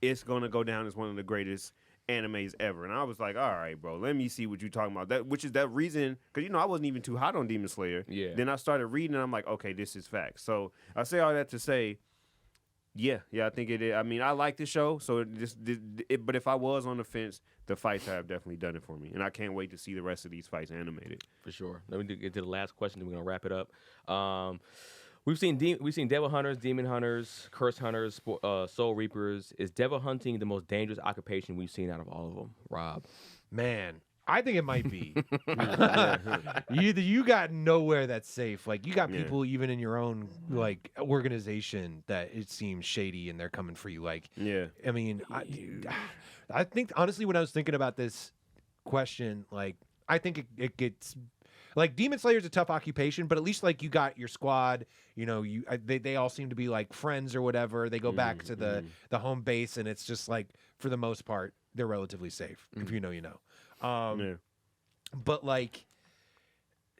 it's gonna go down as one of the greatest animes ever. And I was like, all right, bro, let me see what you're talking about. Which is that reason, because I wasn't even too hot on Demon Slayer. Yeah. Then I started reading and I'm like, okay, this is facts. So I say all that to say, yeah, I think it is. I mean, I like the show, so but if I was on the fence, the fights have definitely done it for me. And I can't wait to see the rest of these fights animated. For sure. Let me get to the last question, then we're gonna wrap it up. We've seen devil hunters, demon hunters, curse hunters, soul reapers. Is devil hunting the most dangerous occupation we've seen out of all of them? Rob. Man, I think it might be. You got nowhere that's safe. Like you got people even in your own like organization that it seems shady and they're coming for you. Like, I mean, I think honestly, when I was thinking about this question, like I think it gets. Like Demon Slayer's a tough occupation, but at least like you got your squad. They all seem to be like friends or whatever. They go back to the home base, and it's just like for the most part they're relatively safe. If you know, you know. But like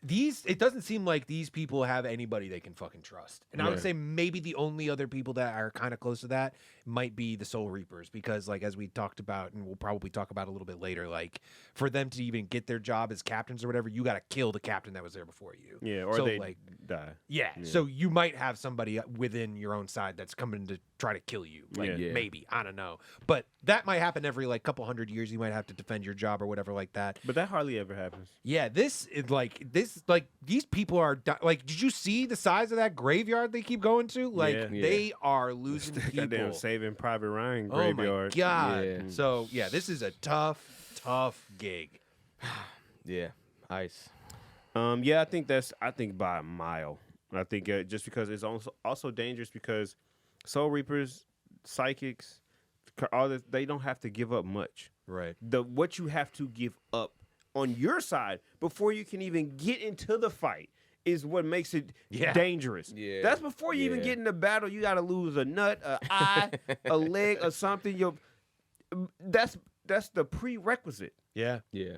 it doesn't seem like these people have anybody they can fucking trust. And I would say maybe the only other people that are kind of close to that might be the Soul Reapers, because like as we talked about, and we'll probably talk about a little bit later, like for them to even get their job as captains or whatever, you got to kill the captain that was there before you. Yeah, or so, they like, die. Yeah, so you might have somebody within your own side that's coming to try to kill you. Like maybe, I don't know. But that might happen every like couple hundred years. You might have to defend your job or whatever like that. But that hardly ever happens. Yeah, these people are like, did you see the size of that graveyard they keep going to? Like they are losing people. Goddamn Saving Private Ryan Oh graveyard. my god. Yeah. So yeah, this is a tough gig. Yeah. Ice. I think by a mile. I think just because it's also dangerous because Soul Reapers, psychics, all this, they don't have to give up much. Right. What you have to give up on your side before you can even get into the fight is what makes it dangerous. Yeah. That's before you even get in the battle. You got to lose a nut, a eye, a leg, or something. That's the prerequisite. Yeah. Yeah.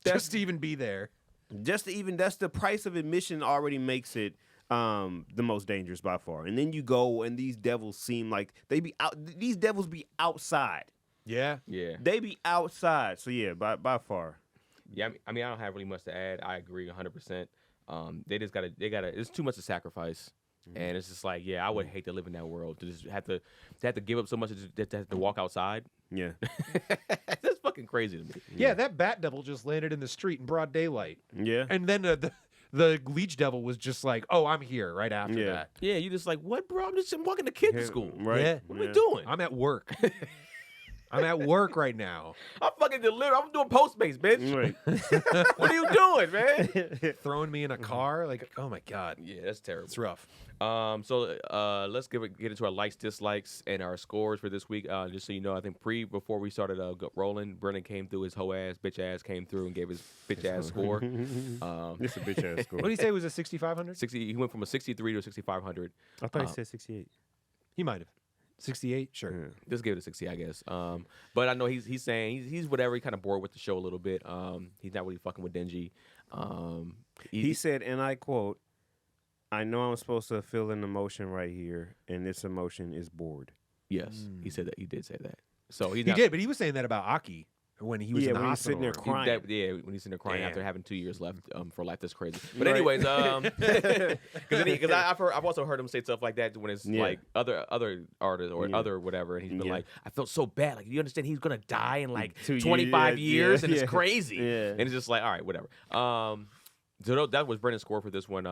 Just to even be there. That's the price of admission already makes it the most dangerous by far. And then you go and these devils seem like these devils be outside. Yeah. Yeah. They be outside. So yeah, by far. Yeah, I mean, I don't have really much to add. I agree 100%. They gotta. It's too much to sacrifice, and it's just like, I would hate to live in that world to just have to give up so much to have to walk outside. Yeah. That's fucking crazy to me. Yeah, that bat devil just landed in the street in broad daylight. Yeah. And then the leech devil was just like, "Oh, I'm here." Right after that. Yeah, you just like, what, bro? I'm walking the kid to school. Right. Yeah. What are we doing? I'm at work. I'm at work right now. I'm fucking delivering. I'm doing Postmates, bitch. Right. What are you doing, man? Throwing me in a car, like, oh my god, Yeah, that's terrible. it's rough. So let's get into our likes, dislikes, and our scores for this week. Just so you know, I think before we started rolling, Brennan came through, his hoe ass, bitch ass came through and gave his bitch ass score. It's a bitch ass score. What did he say was a 6,500? 60. He went from a 63 to a 6,500. I thought he said 68. He might have. 68, sure. Yeah. Just give it a 60, I guess. But I know he's saying he's whatever. He kind of bored with the show a little bit. He's not really fucking with Denji. He said, and I quote, "I know I'm supposed to feel an emotion right here, and this emotion is bored." Yes, he said that. He did say that. So He did, but he was saying that about Aki when he was in the when he's hospital. sitting there crying. When he's sitting there crying after Damn. having 2 years left for life. That's crazy. But Right. anyways, because I've also heard him say stuff like that when it's like other artists or other whatever, and he's been like, I felt so bad. Like, you understand he's gonna die in like 25 years, and it's crazy. Yeah. And it's just like, all right, whatever. So that was Brennan's score for this one.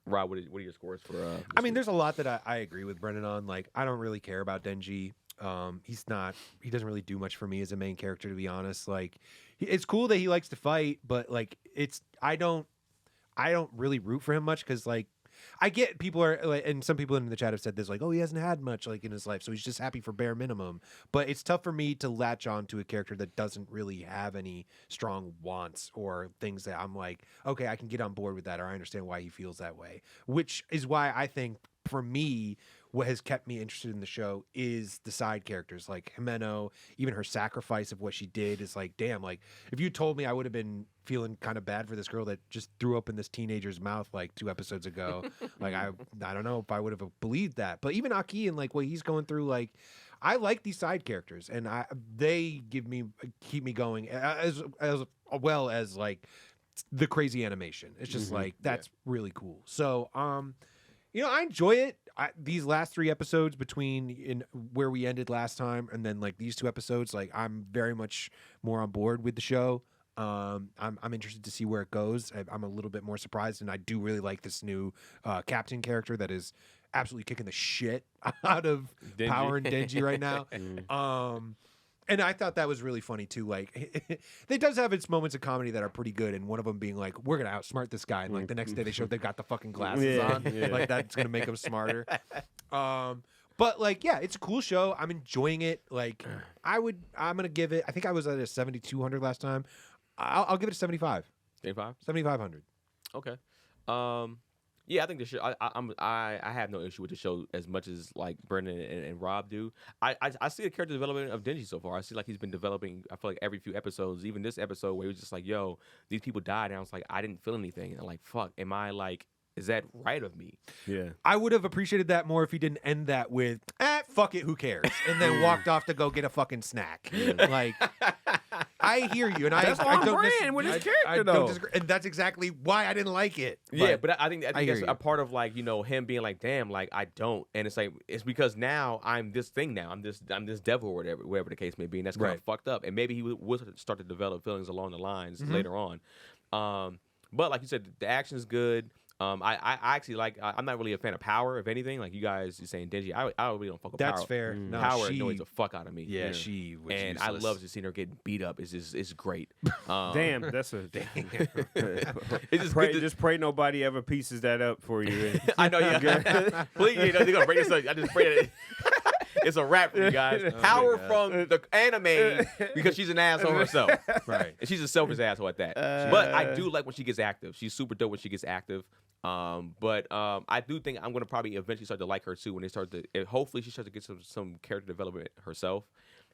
Rob, what are your scores for? I mean, there's a lot that I agree with Brendan on. Like, I don't really care about Denji. He doesn't really do much for me as a main character, to be honest. Like, it's cool that he likes to fight, but like, I don't really root for him much because like, I get people are like, and some people in the chat have said this, like, oh, he hasn't had much like in his life, so he's just happy for bare minimum. But it's tough for me to latch on to a character that doesn't really have any strong wants or things that I'm like, okay, I can get on board with that, or I understand why he feels that way. Which is why I think for me, what has kept me interested in the show is the side characters, like Himeno. Even her sacrifice of what she did is like, damn, like if you told me, I would have been feeling kind of bad for this girl that just threw up in this teenager's mouth like 2 episodes ago. Like I don't know if I would have believed that. But even Aki and like what he's going through, like I like these side characters, and they keep me going as well as like the crazy animation. It's just like that's really cool. So you know, I enjoy it. These last 3 episodes between where we ended last time and then like these 2 episodes, like I'm very much more on board with the show. I'm interested to see where it goes. I'm a little bit more surprised, and I do really like this new captain character that is absolutely kicking the shit out of Denji. Power and Denji right now. And I thought that was really funny too. Like, it does have its moments of comedy that are pretty good, and one of them being like, "We're gonna outsmart this guy," and like the next day they show they've got the fucking glasses on, like that's gonna make them smarter. But like, yeah, it's a cool show. I'm enjoying it. Like, I'm gonna give it. I think I was at a 7,200 last time. I'll give it a 75. 85? 7,500. Okay. Yeah, I think the show. I have no issue with the show as much as like Brendan and Rob do. I see the character development of Denji so far. I see like he's been developing. I feel like every few episodes, even this episode where he was just like, "Yo, these people died," and I was like, I didn't feel anything. And I'm like, "Fuck, am I like?" Is that right of me? Yeah. I would have appreciated that more if he didn't end that with, fuck it, who cares? And then walked off to go get a fucking snack. Like, I hear you. And That's I on don't brand with his character, I though. don't disagree. And that's exactly why I didn't like it. Yeah, but I think hear that's you. a part of like, you know, him being like, damn, like I don't, and it's like it's because now I'm this thing now. I'm this devil or whatever the case may be, and that's kind of fucked up. And maybe he will start to develop feelings along the lines later on. But like you said, the action is good. I actually like. I'm not really a fan of Power, if anything. Like you guys, you're saying Denji. I really don't fuck with Power. That's fair. No, Power she- annoys the fuck out of me. Yeah, she was and useless. I love just seeing her getting beat up. It's great. Damn, that's a It's just pray, good to- just pray nobody ever pieces that up for you. I know you. Please, they're gonna bring this up. I just pray that. it's a wrap for you guys. Power from the anime because she's an asshole herself. Right. And she's a selfish asshole at that. But I do like when she gets active. She's super dope when she gets active. But I do think I'm gonna probably eventually start to like her too when they start to. Hopefully, she starts to get some character development herself,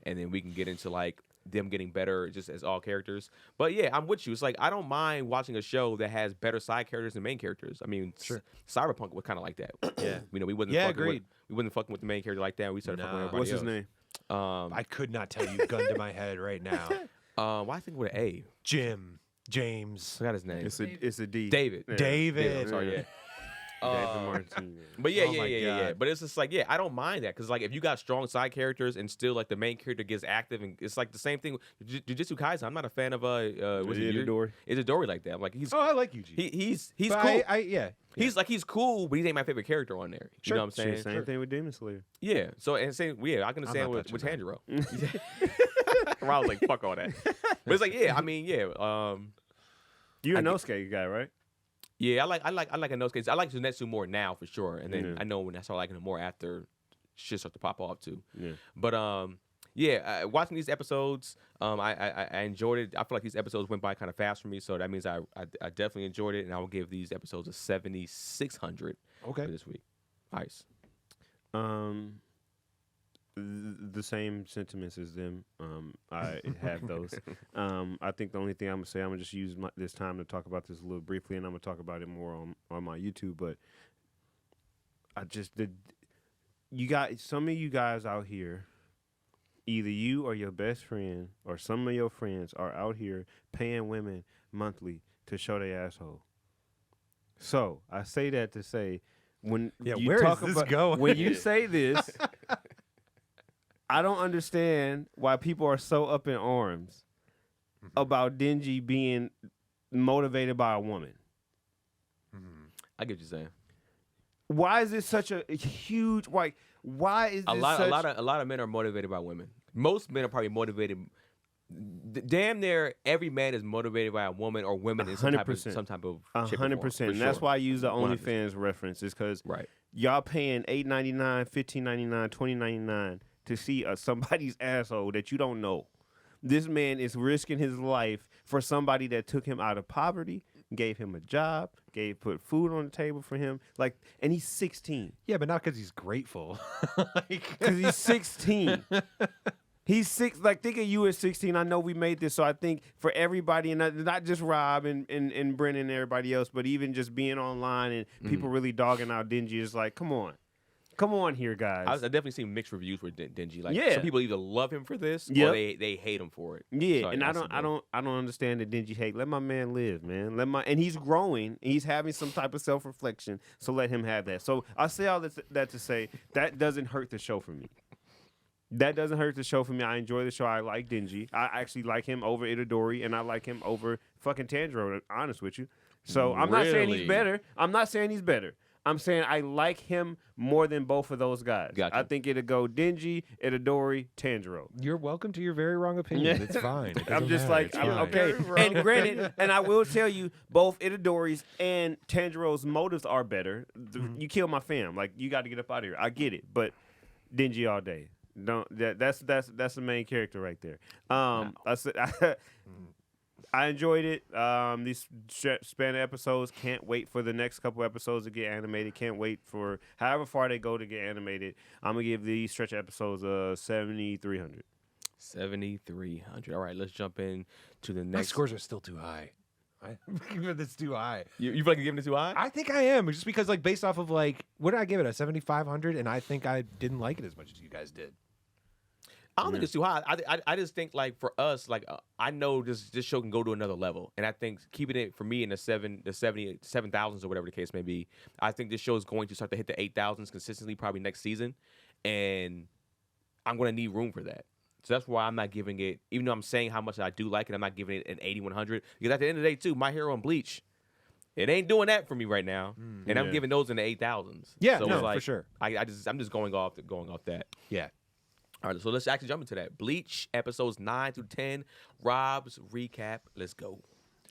and then we can get into like them getting better just as all characters. But yeah, I'm with you. It's like I don't mind watching a show that has better side characters than main characters. I mean, Cyberpunk was kind of like that. Yeah. We wasn't agreed. We wasn't fucking with the main character like that. We started fucking with everybody What's his else. name? I could not tell you, gun to my head right now. Why I think with an A? James. I forgot his name. It's a D. David. Yeah. David. Sorry, yeah. David Martin. But yeah, Oh my yeah. God. But it's just like, yeah, I don't mind that because like if you got strong side characters and still like the main character gets active and it's like the same thing. Jujutsu Kaisen. I'm not a fan of what's it, Itadori. Itadori like that. I'm like he's Oh, I like Yuji. he's But cool. Yeah. He's cool, but he ain't my favorite character on there. You know what I'm saying? Shit, same thing with Demon Slayer. Yeah. So and same, yeah, I can understand not with touching Tanjiro. I was like, fuck all that. But it's like, yeah, I mean, yeah. You're I a get- Nosuke guy, right? Yeah, I like a nose case. I like Zenetsu more now for sure, and then Yeah. I know when I start liking him more after shit starts to pop off too. Yeah. But yeah, watching these episodes, I enjoyed it. I feel like these episodes went by kind of fast for me, so that means I definitely enjoyed it, and I will give these episodes a 7,600 Okay. for this week. Nice. The same sentiments as them. I have those. I think the only thing I'm gonna say, I'm gonna just use this time to talk about this a little briefly, and I'm gonna talk about it more on my YouTube. But you got some of you guys out here. Either you or your best friend or some of your friends are out here paying women monthly to show their asshole. So I say that to say when you where is talk this about going? when you say this. I don't understand why people are so up in arms about Denji being motivated by a woman. I get what you're saying. Why is it such a huge like? Why is A this lot such, of men are motivated by women. Most men are probably motivated. Damn near every man is motivated by a woman or women in some type of 100%. shape or form, 100%? for And that's sure. why I use the 100%. OnlyFans reference is because Right. y'all paying $8.99, $15.99, $20.99 to see somebody's asshole that you don't know. This man is risking his life for somebody that took him out of poverty, gave him a job, put food on the table for him, and he's 16. Yeah, but not because he's grateful. Because he's 16. He's think of you at 16. I know we made this, so I think for everybody, and not just Rob and Brennan and everybody else, but even just being online and people really dogging out Denji is like, come on here, guys. I definitely seen mixed reviews with Denji. Like Yeah. some people either love him for this Yep. or they hate him for it. Yeah, So and I don't understand the Denji hate. Let my man live, man. And he's growing. And he's having some type of self reflection. So let him have that. So I say all that to say that doesn't hurt the show for me. That doesn't hurt the show for me. I enjoy the show. I like Denji. I actually like him over Itadori, and I like him over fucking Tanjiro. To be honest with you. So I'm not saying Really? he's better. I'm saying I like him more than both of those guys. Gotcha. I think it'll go Denji, Itadori, Tanjiro. You're welcome to your very wrong opinion. Yeah. It's fine. It I'm doesn't just matter. like, It's I'm, fine. okay. And granted, and I will tell you, both Itadori's and Tanjiro's motives are better. You kill my fam, like you got to get up out of here. I get it, but Denji all day. That's the main character right there. I said I enjoyed it. These span of episodes. Can't wait for the next couple episodes to get animated. Can't wait for however far they go to get animated. I'm gonna give these stretch episodes 7,300. 7,300. All right, let's jump in to the My next. scores are still too high. I'm giving this too high. You feel like you're giving it too high? I think I am, just because based off of what did I give it, a 7,500, and I think I didn't like it as much as you guys did. I don't think it's too high. I just think for us, I know this show can go to another level, and I think keeping it for me in the 7,000s or whatever the case may be, I think this show is going to start to hit the 8,000s consistently probably next season, and I'm going to need room for that. So that's why I'm not giving it, even though I'm saying how much I do like it, I'm not giving it an 8,100 because at the end of the day, too, My Hero and Bleach, it ain't doing that for me right now, and I'm Yeah. giving those in the 8,000s. Yeah, so no, it's for sure. I'm just going off that. Yeah. All right, so let's actually jump into that. Bleach episodes 9 through 10. Rob's recap. Let's go.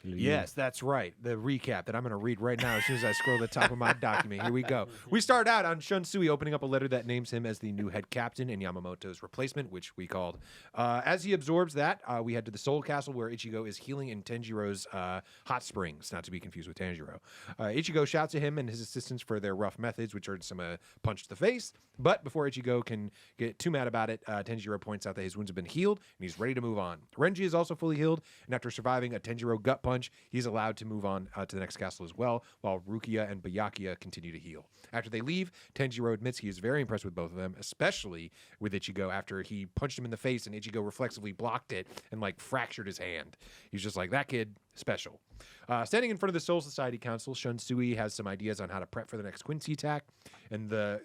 Yes, that's right. The recap that I'm going to read right now as soon as I scroll to the top of my document. Here we go. We start out on Shun Sui opening up a letter that names him as the new head captain and Yamamoto's replacement, which we called. As he absorbs that, we head to the Soul Castle where Ichigo is healing in Tenjiro's hot springs, not to be confused with Tanjiro. Ichigo shouts at him and his assistants for their rough methods, which earns him a punch to the face. But before Ichigo can get too mad about it, Tenjiro points out that his wounds have been healed and he's ready to move on. Renji is also fully healed, and after surviving a Tenjiro gut punch, he's allowed to move on to the next castle as well, while Rukia and Byakuya continue to heal. After they leave, Tenjiro admits he is very impressed with both of them, especially with Ichigo after he punched him in the face and Ichigo reflexively blocked it and fractured his hand. He's just like, that kid, special. Standing in front of the Soul Society Council, Shun Sui has some ideas on how to prep for the next Quincy attack, and the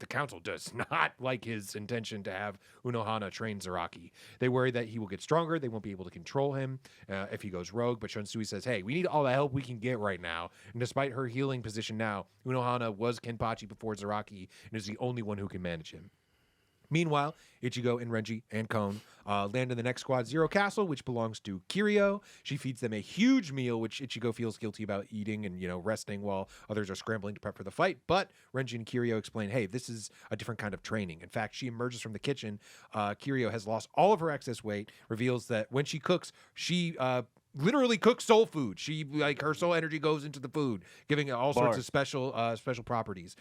council does not like his intention to have Unohana train Zaraki. They worry that he will get stronger, they won't be able to control him if he goes rogue, but Shun Sui says, hey, we need all the help we can get right now, and despite her healing position now, Unohana was Kenpachi before Zaraki, and is the only one who can manage him. Meanwhile, Ichigo and Renji and Kon land in the next Squad Zero castle, which belongs to Kiryu. She feeds them a huge meal, which Ichigo feels guilty about eating and, resting while others are scrambling to prep for the fight. But Renji and Kiryu explain, hey, this is a different kind of training. In fact, she emerges from the kitchen. Kiryu has lost all of her excess weight, reveals that when she cooks, she literally cooks soul food. She her soul energy goes into the food, giving it all sorts of special properties.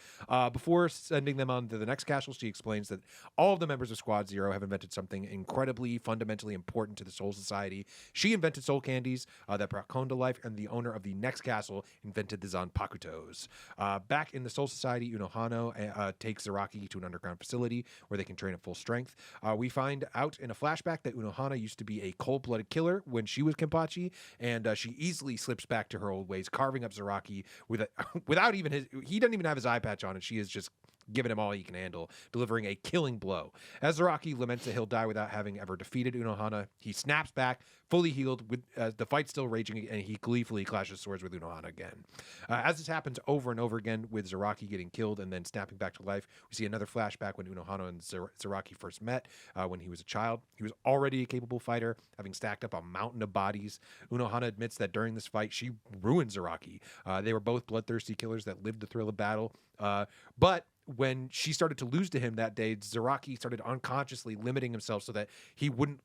Before sending them on to the next castle, she explains that all of the members of Squad Zero have invented something incredibly fundamentally important to the Soul Society. She invented soul candies that brought Kon to life, and the owner of the next castle invented the Zanpakutos. Back in the Soul Society, Unohana takes Zaraki to an underground facility where they can train at full strength. We find out in a flashback that Unohana used to be a cold-blooded killer when she was Kenpachi, and she easily slips back to her old ways, carving up Zaraki without even he doesn't even have his eye patch on, and she is just giving him all he can handle, delivering a killing blow. As Zaraki laments that he'll die without having ever defeated Unohana, he snaps back, fully healed, with the fight still raging, and he gleefully clashes swords with Unohana again. As this happens over and over again, with Zaraki getting killed and then snapping back to life, we see another flashback when Unohana and Zaraki first met when he was a child. He was already a capable fighter, having stacked up a mountain of bodies. Unohana admits that during this fight, she ruined Zaraki. They were both bloodthirsty killers that lived the thrill of battle, but when she started to lose to him that day, Zaraki started unconsciously limiting himself so that he wouldn't,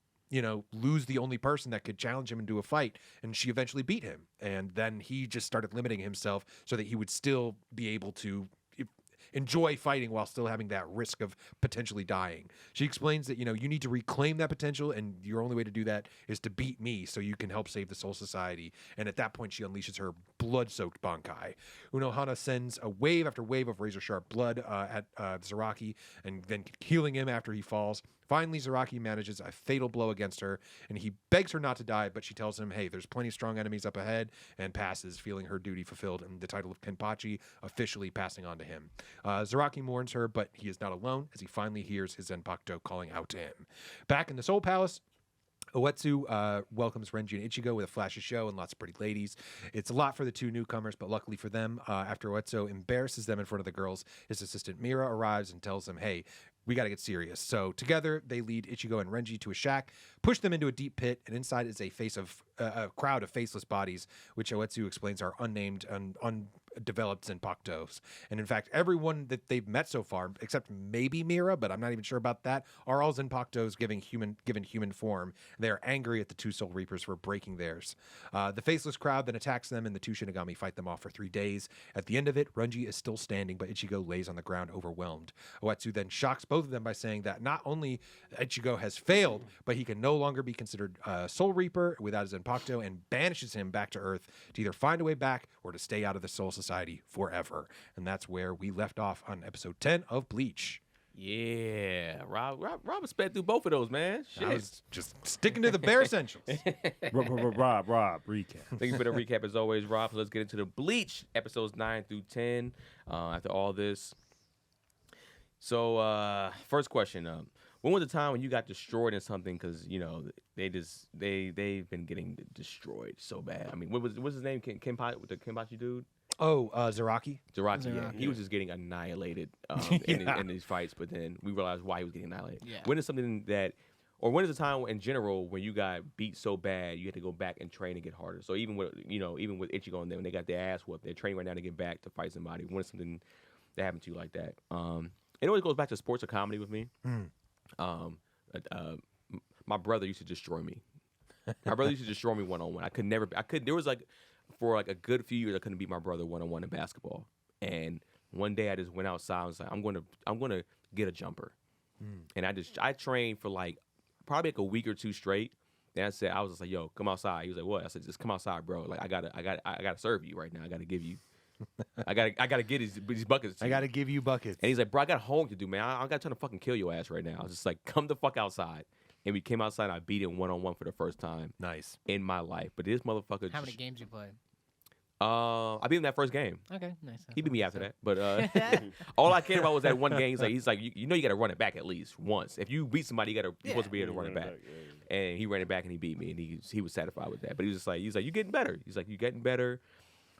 lose the only person that could challenge him into a fight. And she eventually beat him. And then he just started limiting himself so that he would still be able to enjoy fighting while still having that risk of potentially dying. She explains that, you need to reclaim that potential, and your only way to do that is to beat me so you can help save the Soul Society. And at that point, she unleashes her blood-soaked Bankai. Unohana sends a wave after wave of razor-sharp blood at Zaraki, and then healing him after he falls. Finally, Zaraki manages a fatal blow against her, and he begs her not to die, but she tells him, hey, there's plenty of strong enemies up ahead, and passes, feeling her duty fulfilled, and the title of Kenpachi officially passing on to him. Zaraki mourns her, but he is not alone, as he finally hears his Zanpakuto calling out to him. Back in the Soul Palace, Uetsu welcomes Renji and Ichigo with a flashy show and lots of pretty ladies. It's a lot for the two newcomers, but luckily for them, after Uetsu embarrasses them in front of the girls, his assistant Mira arrives and tells them, hey, we got to get serious. So together, they lead Ichigo and Renji to a shack, push them into a deep pit, and inside is a crowd of faceless bodies, which Uetsu explains are unnamed and undeveloped Zanpakutos. And in fact, everyone that they've met so far, except maybe Mira, but I'm not even sure about that, are all Zanpakutos given human form. They are angry at the two Soul Reapers for breaking theirs. The faceless crowd then attacks them, and the two Shinigami fight them off for 3 days. At the end of it, Renji is still standing, but Ichigo lays on the ground overwhelmed. Uetsu then shocks both of them by saying that not only Ichigo has failed, but he can no longer be considered a Soul Reaper without his Zanpakuto, and banishes him back to Earth to either find a way back or to stay out of the Soul Society forever. And that's where we left off on episode 10 of Bleach. Yeah, Rob sped through both of those, man. Shit. I was just sticking to the bare essentials. Rob, recap. Thank you for the recap as always, Rob. So let's get into the Bleach episodes 9 through 10. After all this, so first question: when was the time when you got destroyed in something? Because they've been getting destroyed so bad. I mean, what's his name? Kenpachi, the Kenpachi dude. Oh, Zaraki? Zaraki, yeah. He was just getting annihilated in these fights, but then we realized why he was getting annihilated. Yeah. When is something that, or when is the time in general when you got beat so bad you had to go back and train and get harder? So even with Ichigo and them, when they got their ass whooped, they're training right now to get back to fight somebody. When something that happened to you like that, it always goes back to sports or comedy with me. My brother used to destroy me. My brother used to destroy me one-on-one. There was for a good few years I couldn't beat my brother one-on-one in basketball. And one day I just went outside. I was like, I'm gonna get a jumper. And I trained for probably a week or two straight. Then I was just like, yo, come outside. He was like, what? I said, just come outside, bro. Like I gotta serve you right now. I gotta give you. I gotta get these buckets. I gotta give you buckets. And he's like, bro, I got homework to do, man. I got time to fucking kill your ass right now. I was just like, come the fuck outside. And we came outside and I beat him one-on-one for the first time. Nice. In my life. But this motherfucker. How many games you played? I beat him that first game. Okay, nice. He beat me after that. But all I cared about was that one game. He's like, you know, you got to run it back at least once. If you beat somebody, you're supposed to be able to run it back. And he ran it back and he beat me, and he was satisfied with that. But he was just like, you're getting better. He's like, you're getting better.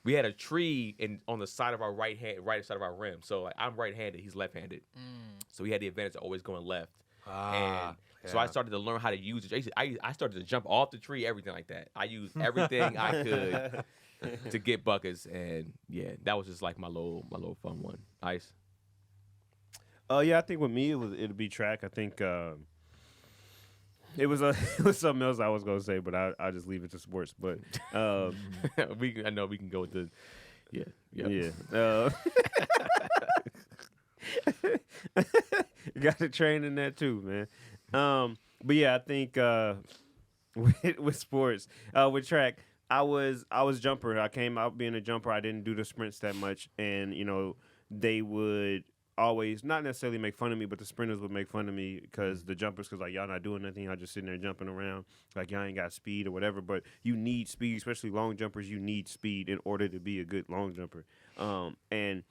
We had a tree on the side of our right side of our rim. So I'm right-handed, he's left-handed. So he had the advantage of always going left. So I started to learn how to use it. I started to jump off the tree, everything like that. I used everything I could to get buckets, and yeah, that was just like my little fun one. Ice. Yeah, I think with me it'll be track. I think it was something else I was gonna say, but I'll just leave it to sports. But I know we can go with the yeah. Got to train in that too, man. But yeah, I think with sports, with track, I was jumper. I came out being a jumper. I didn't do the sprints that much, and they would always not necessarily make fun of me, but the sprinters would make fun of me because the jumpers, because y'all not doing nothing, y'all just sitting there jumping around, y'all ain't got speed or whatever. But you need speed, especially long jumpers. You need speed in order to be a good long jumper. And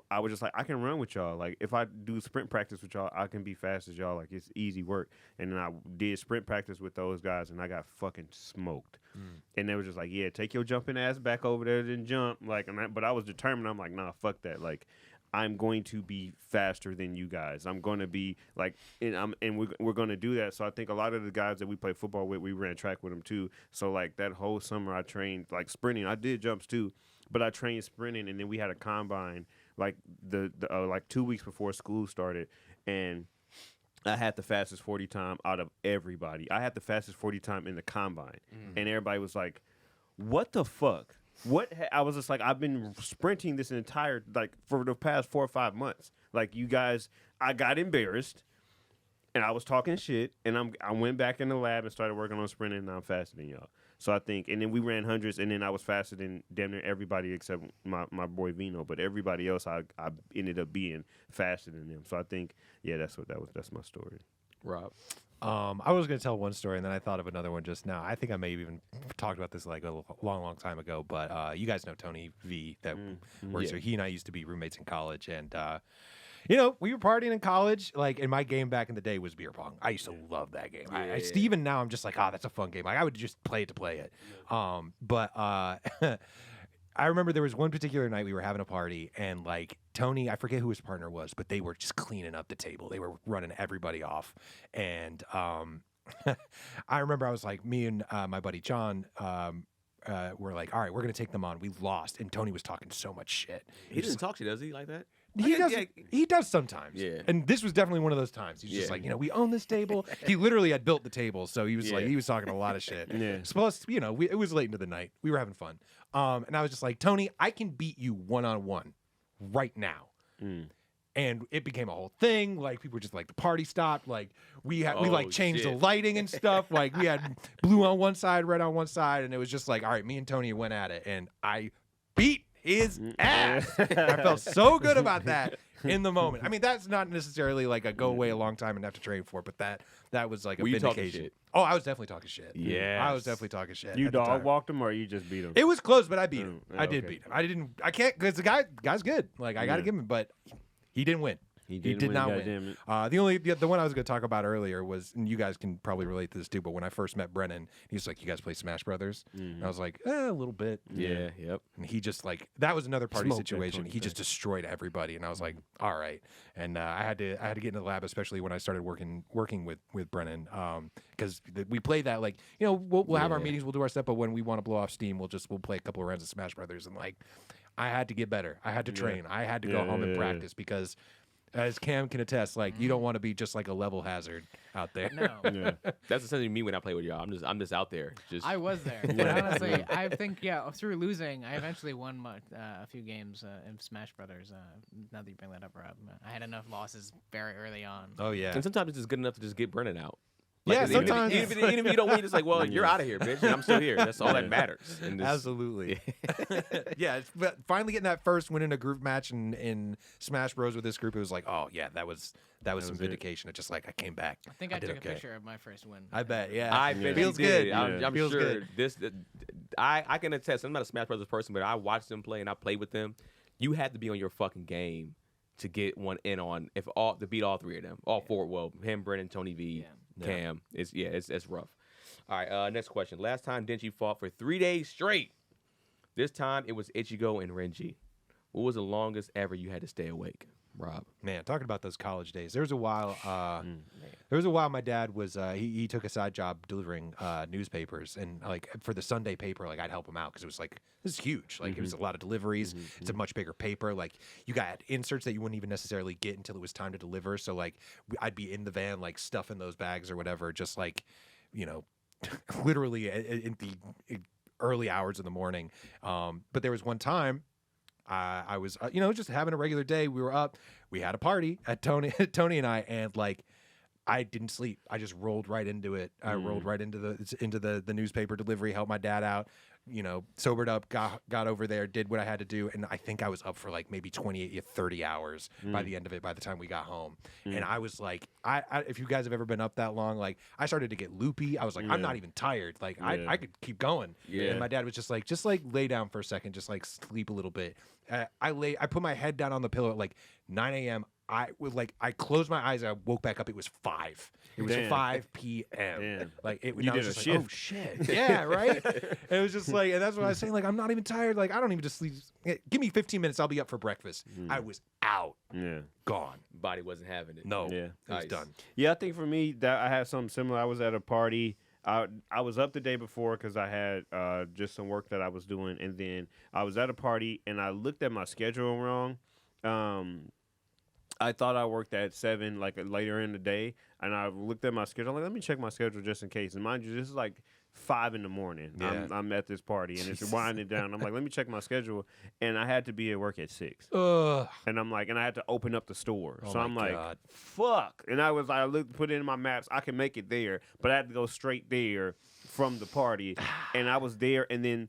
I was just like, I can run with y'all. Like, if I do sprint practice with y'all, I can be fast as y'all. Like, it's easy work. And then I did sprint practice with those guys, and I got fucking smoked. And they were just like, yeah, take your jumping ass back over there and jump. Like, but I was determined. I'm like, nah, fuck that. Like, I'm going to be faster than you guys. I'm going to be like, and we're going to do that. So I think a lot of the guys that we play football with, we ran track with them too. So like that whole summer, I trained like sprinting. I did jumps too, but I trained sprinting, and then we had a combine like like 2 weeks before school started, and I had the fastest 40 time out of everybody. I had the fastest 40 time in the combine, and everybody was like, "What the fuck?" I was just like, I've been sprinting this entire for the past 4 or 5 months. Like, you guys, I got embarrassed, and I was talking shit, and I went back in the lab and started working on sprinting, and I'm faster than y'all. So I think, and then we ran hundreds, and then I was faster than damn near everybody except my boy Vino, but everybody else I ended up being faster than them. So I think, yeah, that's my story. Rob. I was going to tell one story, and then I thought of another one just now. I think I may have even talked about this like a long time ago, but you guys know Tony V that works here. He and I used to be roommates in college, and we were partying in college. Like, and my game back in the day was beer pong. I used to love that game. Even now, I'm just like, that's a fun game. Like, I would just play it to play it. But I remember there was one particular night we were having a party, and like Tony, I forget who his partner was, but they were just cleaning up the table. They were running everybody off. And I remember I was like, me and my buddy John were like, all right, we're going to take them on. We lost. And Tony was talking so much shit. He doesn't talk shit, does he, like that? He does sometimes. Yeah. And this was definitely one of those times. He's just like, we own this table. He literally had built the table. So he was like, he was talking a lot of shit. Yeah. Plus, it was late into the night. We were having fun. And I was just like, Tony, I can beat you one-on-one right now. And it became a whole thing. Like, people were just like, the party stopped. Like, we changed the lighting and stuff. Like, we had blue on one side, red on one side. And it was just like, all right, me and Tony went at it. And I beat his ass. I felt so good about that in the moment. I mean, that's not necessarily like a go away a long time and have to train for, but that was like a vindication. Oh, I was definitely talking shit. Yeah, I was definitely talking shit. You dog walked him, or you just beat him? It was close, but I beat him. I did okay. beat him. I can't, because the guy's good. Like, I got to give him, but he didn't win. He did win, not goddamn win. it. The one I was going to talk about earlier was, and you guys can probably relate to this too, but when I first met Brennan, he was like, "You guys play Smash Brothers?" And I was like, a little bit. Yeah, yep. And he just like, that was another party Smoked that situation. He 20 just destroyed everybody, and I was like, all right. And I had to get into the lab, especially when I started working with Brennan, because we play that like, we'll have our meetings, we'll do our stuff, but when we want to blow off steam, we'll play a couple of rounds of Smash Brothers, and like, I had to get better. I had to train. I had to go home and practice because, as Cam can attest, like you don't want to be just like a level hazard out there. No. That's essentially me when I play with y'all. I'm just out there. Just I was there. But honestly, I think, through losing, I eventually won a few games in Smash Brothers. Now that you bring that up, Rob. I had enough losses very early on. Oh, yeah. And sometimes it's just good enough to just get Brennan out. Yeah, even if- sometimes. Even if you don't win, it's like, well, you're out of here, bitch, and I'm still here. That's all that matters. in this- Absolutely. Yeah, but finally getting that first win in a group match in Smash Bros with this group, it was like, oh, yeah, that was some vindication. It's just like, I came back. I think I did took okay. a picture of my first win. I bet, yeah. I bet Feels he did. good. I'm Feels sure good. I can attest. I'm not a Smash Brothers person, but I watched them play and I played with them. You had to be on your fucking game to get one in on to beat all three of them, all four. Well, him, Brennan, Tony V, Cam. It's rough. All right, next question. Last time Denji fought for 3 days straight. This time it was Ichigo and Renji. What was the longest ever you had to stay awake, Rob? Man, talking about those college days. There was a while. My dad was. He took a side job delivering newspapers, and like for the Sunday paper, like I'd help him out because it was like this is huge. Like it was a lot of deliveries. It's a much bigger paper. Like you got inserts that you wouldn't even necessarily get until it was time to deliver. So like I'd be in the van like stuffing those bags or whatever, just like literally in the early hours of the morning. But there was one time. I was, just having a regular day. We were up. We had a party at Tony and I, and like, I didn't sleep. I just rolled right into it. I rolled right into the newspaper delivery. Helped my dad out. Sobered up. Got over there. Did what I had to do, and I think I was up for like maybe 28 to 30 hours by the end of it. By the time we got home, and I was like, if you guys have ever been up that long, like I started to get loopy. I was like, I'm not even tired. Like I could keep going. Yeah. And my dad was just like lay down for a second, just like sleep a little bit. I put my head down on the pillow at like 9 a.m. I closed my eyes. I woke back up. It was 5. It was 5 p.m. Damn. Like it. You I did was a just like, oh shit. Yeah, right. And it was just like, and that's what I was saying. Like I'm not even tired. Like I don't even just sleep. Give me 15 minutes. I'll be up for breakfast. I was out. Yeah. Gone. Body wasn't having it. No. Yeah. It was Nice. done. Yeah, I think for me that I had something similar. I was at a party. I was up the day before because I had just some work that I was doing, and then I was at a party and I looked at my schedule wrong. I thought I worked at 7, like later in the day, and I looked at my schedule. I'm like, let me check my schedule just in case. And mind you, this is like 5 in the morning. Yeah. I'm at this party and it's winding down. I'm like, let me check my schedule, and I had to be at work at 6. Ugh. And I'm like, and I had to open up the store. Oh so my I'm like, God. fuck. And I put it in my maps. I can make it there, but I had to go straight there from the party. And I was there, and then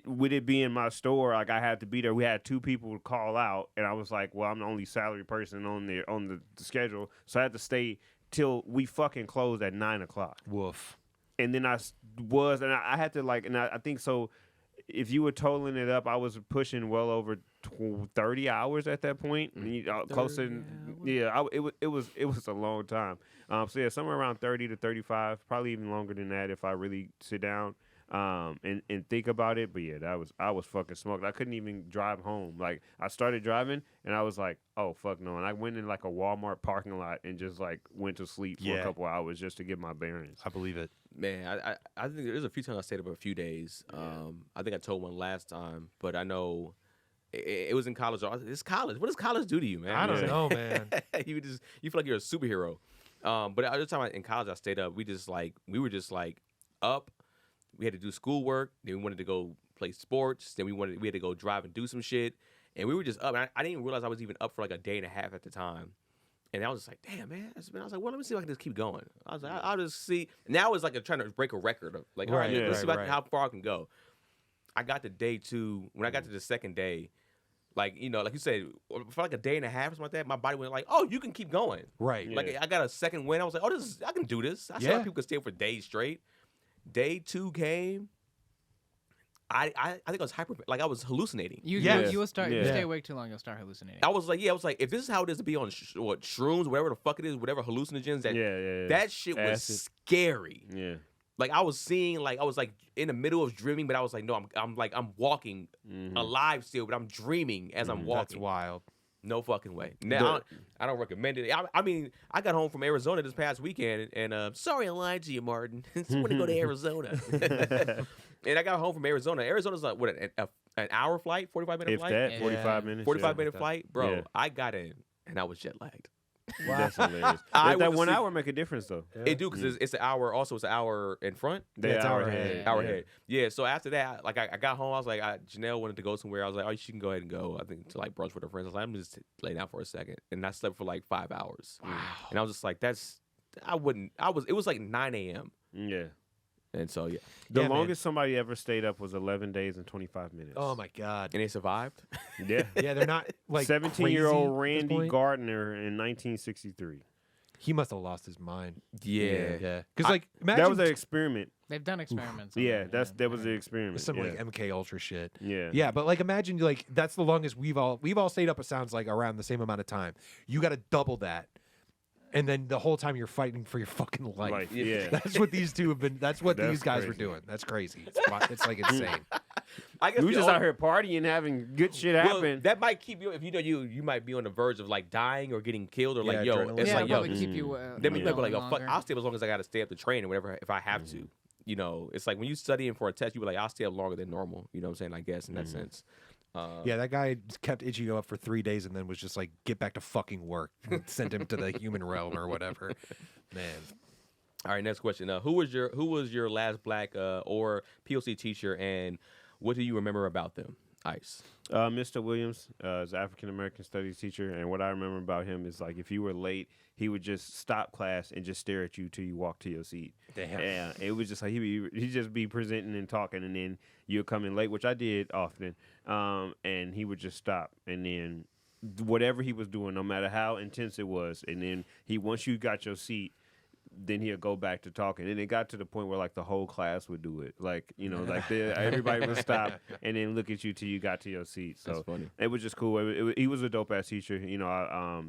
with it being my store, like I had to be there. We had 2 people to call out, and I was like, well, I'm the only salary person on the schedule, so I had to stay till we fucking closed at 9 o'clock. Woof. And then I had to I think so. If you were totaling it up, I was pushing well over 30 hours at that point. Close to, it was a long time. So yeah, somewhere around 30 to 35, probably even longer than that if I really sit down and think about it. But yeah, I was fucking smoked. I couldn't even drive home. Like I started driving and I was like, oh fuck no. And I went in like a Walmart parking lot and just like went to sleep for a couple hours just to get my bearings. I believe it. Man, I think there's a few times I stayed up a few days. I think I told one last time, but I know it was in college. It's college. What does college do to you, man? I don't know, man. You feel like you're a superhero. But the other time in college I stayed up, we were just like up. We had to do schoolwork. Then we wanted to go play sports. Then we had to go drive and do some shit. And we were just up. And I didn't even realize I was even up for like a day and a half at the time. And I was just like, damn, man. I was like, well, let me see if I can just keep going. I was like, I'll just see. Now it's like trying to break a record. Like, all right, let's see how far I can go. I got to day 2. When I got to the second day, like, like you said, for like a day and a half or something like that, my body went like, oh, you can keep going. Right. Like, I got a second win. I was like, oh, I can do this. I saw people could stay up for days straight. Day 2 came. I think I was like I was hallucinating. You will start. Yeah. You stay awake too long, you'll start hallucinating. I was like, if this is how it is to be on shrooms, whatever the fuck it is, whatever hallucinogens, that shit was Acid. scary. Yeah. Like I was seeing, like I was like in the middle of dreaming, but I was like, no, I'm walking alive still, but I'm dreaming as I'm walking. That's wild. No fucking way. Now I don't recommend it. I mean, I got home from Arizona this past weekend, and sorry I lied to you, Martin. I want to go to Arizona. And I got home from Arizona. Arizona's like what an hour flight, 45-minute If flight, that, 45 minutes. 45-minute flight, bro. Yeah. I got in and I was jet lagged. That's hilarious. I That was 1 asleep. hour make a difference though. It do because it's an hour. Also, it's an hour in front. They it's hour hour ahead. ahead. Hour ahead. Yeah. So after that, like I got home, I was like, Janelle wanted to go somewhere. I was like, oh, she can go ahead and go. I think to like brunch with her friends. I was like, I'm just lay down for a second, and I slept for like 5 hours. Wow. And I was just like, it was like 9 a.m. Yeah. And so yeah, The Yeah, man. longest somebody ever stayed up was 11 days and 25 minutes. Oh my god. and they survived. Yeah. Yeah, they're not like 17-year-old crazy at this Randy point. Gardner in 1963. He must have lost his mind. Yeah. Yeah. Because like imagine That was an experiment. They've done experiments. on Yeah, that, that was the experiment. some yeah. like MK Ultra shit. Yeah. Yeah, but like imagine like that's the longest we've all stayed up. It sounds like around the same amount of time. You got to double that, and then the whole time you're fighting for your fucking life. Like, yeah. That's what these two have been. That's what That's these guys were crazy. doing. That's crazy. It's like insane. I guess We the just only- out here partying, having good shit Well, happen. that might keep you if you know you might be on the verge of like dying or getting killed or Yeah, like yo, adrenaline. it's yeah, like it'll yo, probably keep you. then we going might be like yo, fuck, longer. I'll stay up as long as I got to stay up to train or whatever if I have to. You know, it's like when you studying for a test, you be like, I'll stay up longer than normal. You know what I'm saying? I guess in that sense. Yeah, that guy kept Ichigo up for 3 days and then was just like, get back to fucking work. Sent him to the human realm or whatever. Man. All right, next question. Who was your last black or POC teacher, and what do you remember about them? Ice. Mr. Williams is an African American studies teacher, and what I remember about him is like if you were late, he would just stop class and just stare at you till you walk to your seat. Damn. Yeah, it was just like he'd just be presenting and talking, and then you'd come in late, which I did often, and he would just stop, and then whatever he was doing, no matter how intense it was, and then once you got your seat, then he'll go back to talking. And it got to the point where like the whole class would do it. Like, you know, like everybody would stop and then look at you till you got to your seat. So That's funny. it was just cool. He was a dope ass teacher, you know,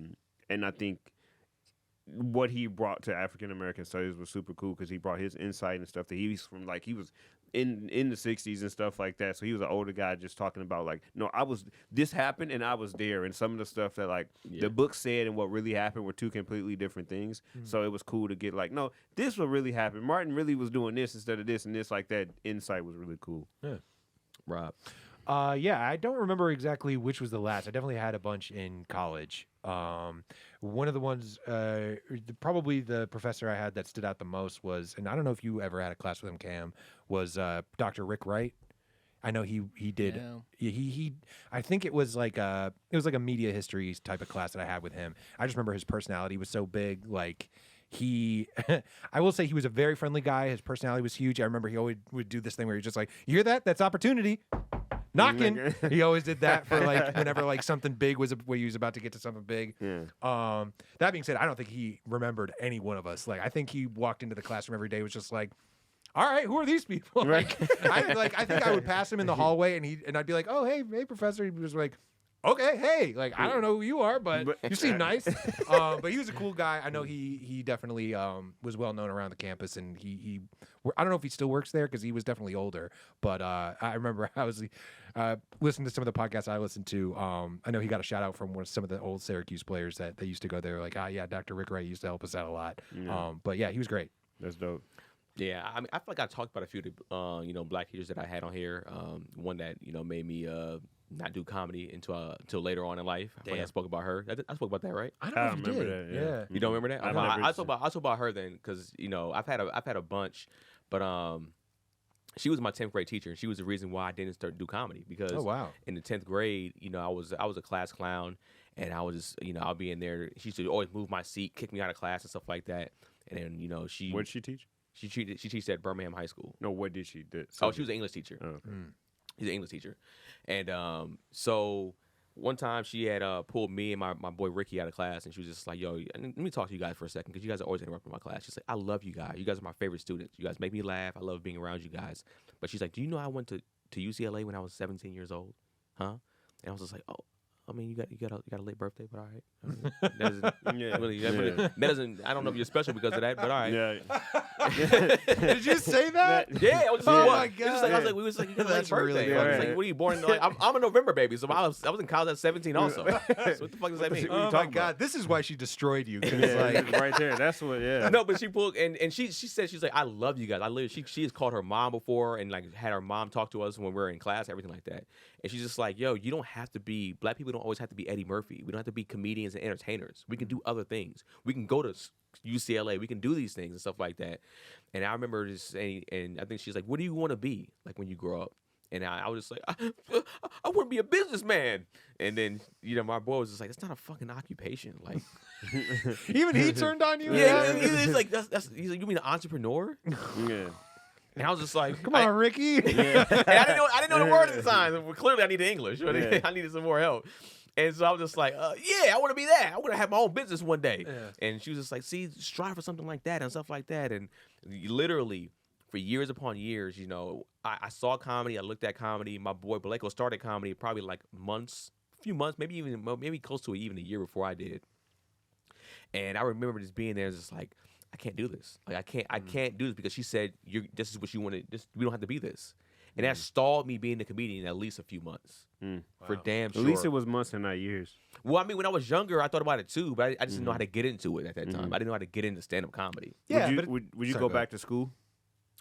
and I think what he brought to African American studies was super cool because he brought his insight and stuff that he was from like he was in the 60s and stuff like that. So he was an older guy just talking about like, no, this happened and I was there, and some of the stuff that like the book said and what really happened were two completely different things. So it was cool to get like, no, this what really happened. Martin really was doing this instead of this, and this like that insight was really cool. Rob. Yeah, I don't remember exactly which was the last. I definitely had a bunch in college. One of the ones, probably the professor I had that stood out the most was, and I don't know if you ever had a class with him, Cam, was Dr. Rick Wright. I know he did. No. He I think it was like a media history type of class that I had with him. I just remember his personality was so big, like. I will say he was a very friendly guy. His personality was huge. I remember he always would do this thing where he's just like, you hear that? That's opportunity. Knocking. He always did that for like whenever like something big was where he was about to get to something big. Yeah. That being said, I don't think he remembered any one of us. Like I think he walked into the classroom every day was just like, all right, who are these people? Like, I think I would pass him in the hallway and I'd be like, oh hey professor. He was like, okay, hey, like I don't know who you are, but you seem nice. But he was a cool guy. I know he definitely was well known around the campus, and he I don't know if he still works there because he was definitely older. But I remember I was listening to some of the podcasts I listened to. I know he got a shout out from some of the old Syracuse players that they used to go there. Like, yeah, Dr. Rick Wright used to help us out a lot. Yeah. But yeah, he was great. That's dope. Yeah, I mean, I feel like I talked about a few, black teachers that I had on here. One that made me not do comedy until later on in life. I feel like I spoke about her. I spoke about that, right? I don't know if you remember did. that, yeah. You don't remember that? I Well, never I talk about her then because I've had a bunch, but she was my 10th grade teacher, and she was the reason why I didn't start to do comedy because Oh wow. in the 10th grade, I was a class clown, and I was just I'll be in there. She used to always move my seat, kick me out of class and stuff like that, and then she What did she teach? she teach at Birmingham High School. No, what did she do? Oh, she was an English teacher. Oh, okay. She's an English teacher. And so one time she had pulled me and my boy Ricky out of class, and she was just like, yo, let me talk to you guys for a second because you guys are always interrupting my class. She's like, I love you guys. You guys are my favorite students. You guys make me laugh. I love being around you guys. But she's like, do you know I went to to UCLA when I was 17 years old, huh? And I was just like, oh, I mean, you got a late birthday, but all right. I mean, that doesn't really, that doesn't. I don't know if you're special because of that, but all right. Yeah. Did you say that? Yeah, I was just Oh like, my It was just like, I was like, we was like, you got a late That's really birthday. good. I was like, what are you born? Like, I'm a November baby, so I was in college at 17 also. So what the fuck does that mean? Oh my talking God, about? this is why she destroyed you. 'Cause, Yeah, like, right there. That's what. Yeah. No, but she pulled and she said she's like, I love you guys. I literally she has called her mom before and like had her mom talk to us when we were in class, everything like that. And she's just like, yo, you don't have to be black people don't always have to be Eddie Murphy. We don't have to be comedians and entertainers. We can do other things. We can go to UCLA. We can do these things and stuff like that. And I remember just saying, and I think she's like, what do you want to be like when you grow up? And I was just like, I want to be a businessman. And then, my boy was just like, that's not a fucking occupation. Like, even he turned on you. yeah, he's like, he's like, you mean an entrepreneur? Yeah. And I was just like, Come on, Ricky. and I didn't know the word at the time. Well, clearly, I needed English. Yeah. I needed some more help. And so I was just like, yeah, I want to be that. I want to have my own business one day. Yeah. And she was just like, see, strive for something like that and stuff like that. And literally, for years upon years, I saw comedy. I looked at comedy. My boy Blako started comedy probably like a few months, maybe close to even a year before I did. And I remember just being there, just like, I can't do this. Like I can't do this because she said, this is what you wanted. We don't have to be this. And that stalled me being a comedian at least a few months. For damn sure. At least it was months and not years. Well, I mean, when I was younger, I thought about it too, but I just didn't know how to get into it at that time. I didn't know how to get into stand-up comedy. Yeah, Would you sorry, go go back to school?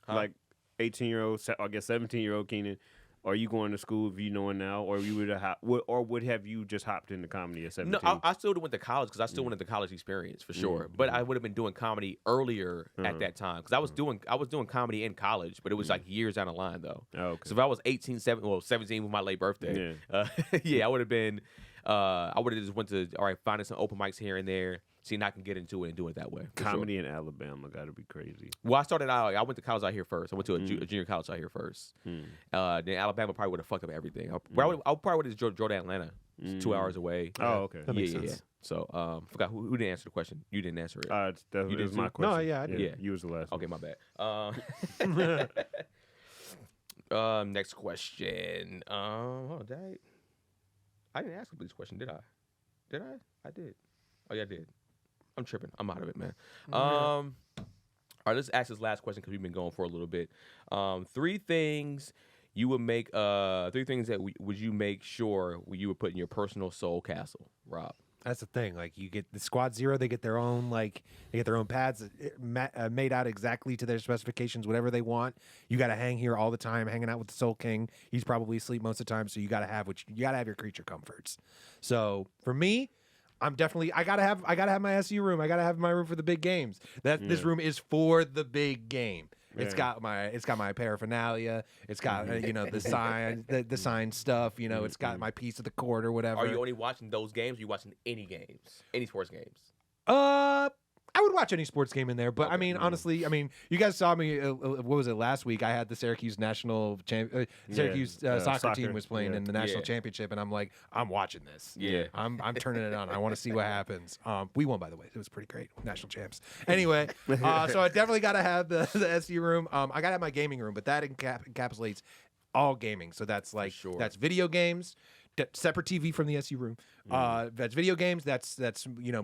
Huh? Like 18-year-old, I guess 17-year-old Keenan. Are you going to school if you knowing now, or you would have you just hopped into comedy at 17? No, I still went to college because I still wanted the college experience for sure. But I would have been doing comedy earlier at that time because I was doing comedy in college, but it was like years down the line though. Oh, okay. So if I was 17 with my late birthday, I would have been. I would have just went to finding some open mics here and there, seeing how I can get into it and do it that way. Comedy in Alabama got to be crazy. Well, I started out. I went to college out here first. I went to a junior college out here first. Then Alabama probably would have fucked up everything. I probably would have drove to Atlanta. It's 2 hours away. Oh, okay. That makes sense. So, forgot who didn't answer the question. You didn't answer it. That You was did my too? question. No, yeah, I did. Yeah. You was the last Okay, one. my bad. Next question. I didn't ask a Bleach question, did I? Did I? I did. Oh yeah, I did. I'm tripping. I'm out of it, man. All right, let's ask this last question because we've been going for a little bit. Three things you would make. Three things that would you make sure you would put in your personal soul castle, Rob? That's the thing. Like, you get the Squad Zero, they get their own pads made out exactly to their specifications, whatever they want. You got to hang here all the time, hanging out with the Soul King. He's probably asleep most of the time, so you got to have your creature comforts. So for me, I gotta have my SU room. I gotta have my room for the big games. This room is for the big game. It's got my paraphernalia. It's got the sign stuff. It's got my piece of the court or whatever. Are you only watching those games? Or are you watching any games, any sports games? I would watch any sports game in there, but I mean, honestly, you guys saw me. What was it last week? I had the Syracuse national soccer team was playing in the national championship, and I'm like, I'm watching this. Yeah, I'm turning it on. I want to see what happens. We won, by the way. It was pretty great, national champs. Anyway, so I definitely got to have the SU room. I got to have my gaming room, but that encapsulates all gaming. So that's that's video games. Separate TV from the SU room. That's video games. That's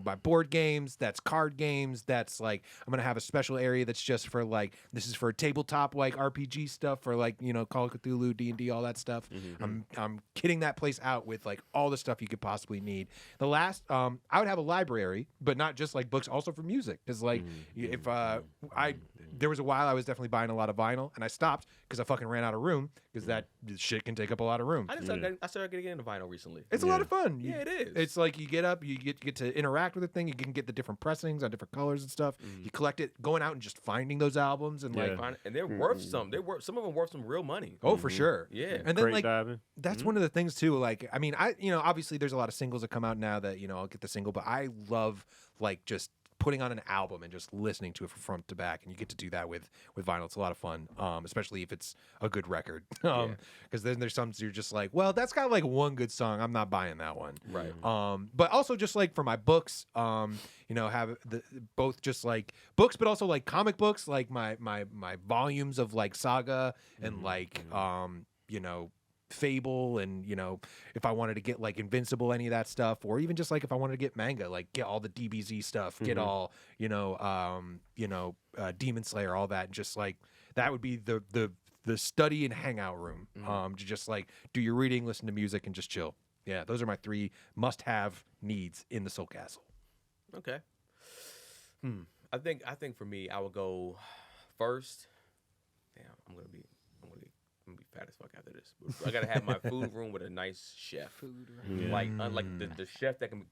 my board games. That's card games. That's I'm gonna have a special area that's just for this is for tabletop RPG stuff for Call of Cthulhu, D&D, all that stuff. I'm kitting that place out with all the stuff you could possibly need. The last I would have a library, but not just books, also for music. Because if there was a while I was definitely buying a lot of vinyl, and I stopped because I fucking ran out of room because that shit can take up a lot of room. I started getting into vinyl recently. It's a lot of fun. Yeah, it is. It's you get up, you get to interact with the thing. You can get the different pressings on different colors and stuff. You collect it, going out and just finding those albums and and they're worth some. Some of them worth some real money. Oh, for sure. Yeah. And then Crate diving. that's one of the things too. I obviously there's a lot of singles that come out now that I'll get the single, but I love just putting on an album and just listening to it from front to back, and you get to do that with vinyl. It's a lot of fun, especially if it's a good record. Because then there's some you're just well, that's got one good song. I'm not buying that one. Right. But also just for my books, have both just books, but also comic books, my volumes of Saga and Fable, and if I wanted to get like Invincible, any of that stuff, or even just like if I wanted to get manga, like get all the DBZ stuff, get all Demon Slayer, all that, just like that would be the study and hangout room, to just like do your reading, listen to music, and just chill. Yeah, those are my 3 must-have needs in the Soul Castle. Okay. I think for me, I would go first. Damn, I'm gonna be fat as fuck after this. But I gotta have my food room with a nice chef. Food room. Like unlike the chef that can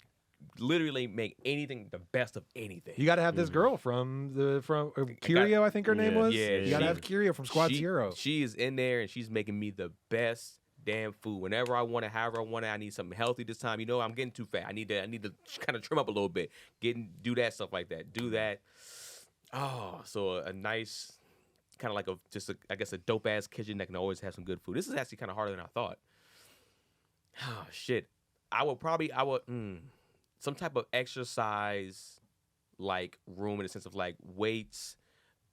literally make anything the best of anything. You got to have this girl from Kirio, I think her name was. Yeah, you got to have Kirio from Squad Zero. She is in there and she's making me the best damn food whenever I want it, however I want it. I need something healthy this time. I'm getting too fat. I need to kind of trim up a little bit. Do that stuff like that. Do that. Oh, so a nice kind of like I guess a dope ass kitchen that can always have some good food. This is actually kind of harder than I thought. Oh shit. I would some type of exercise like room in the sense of like weights,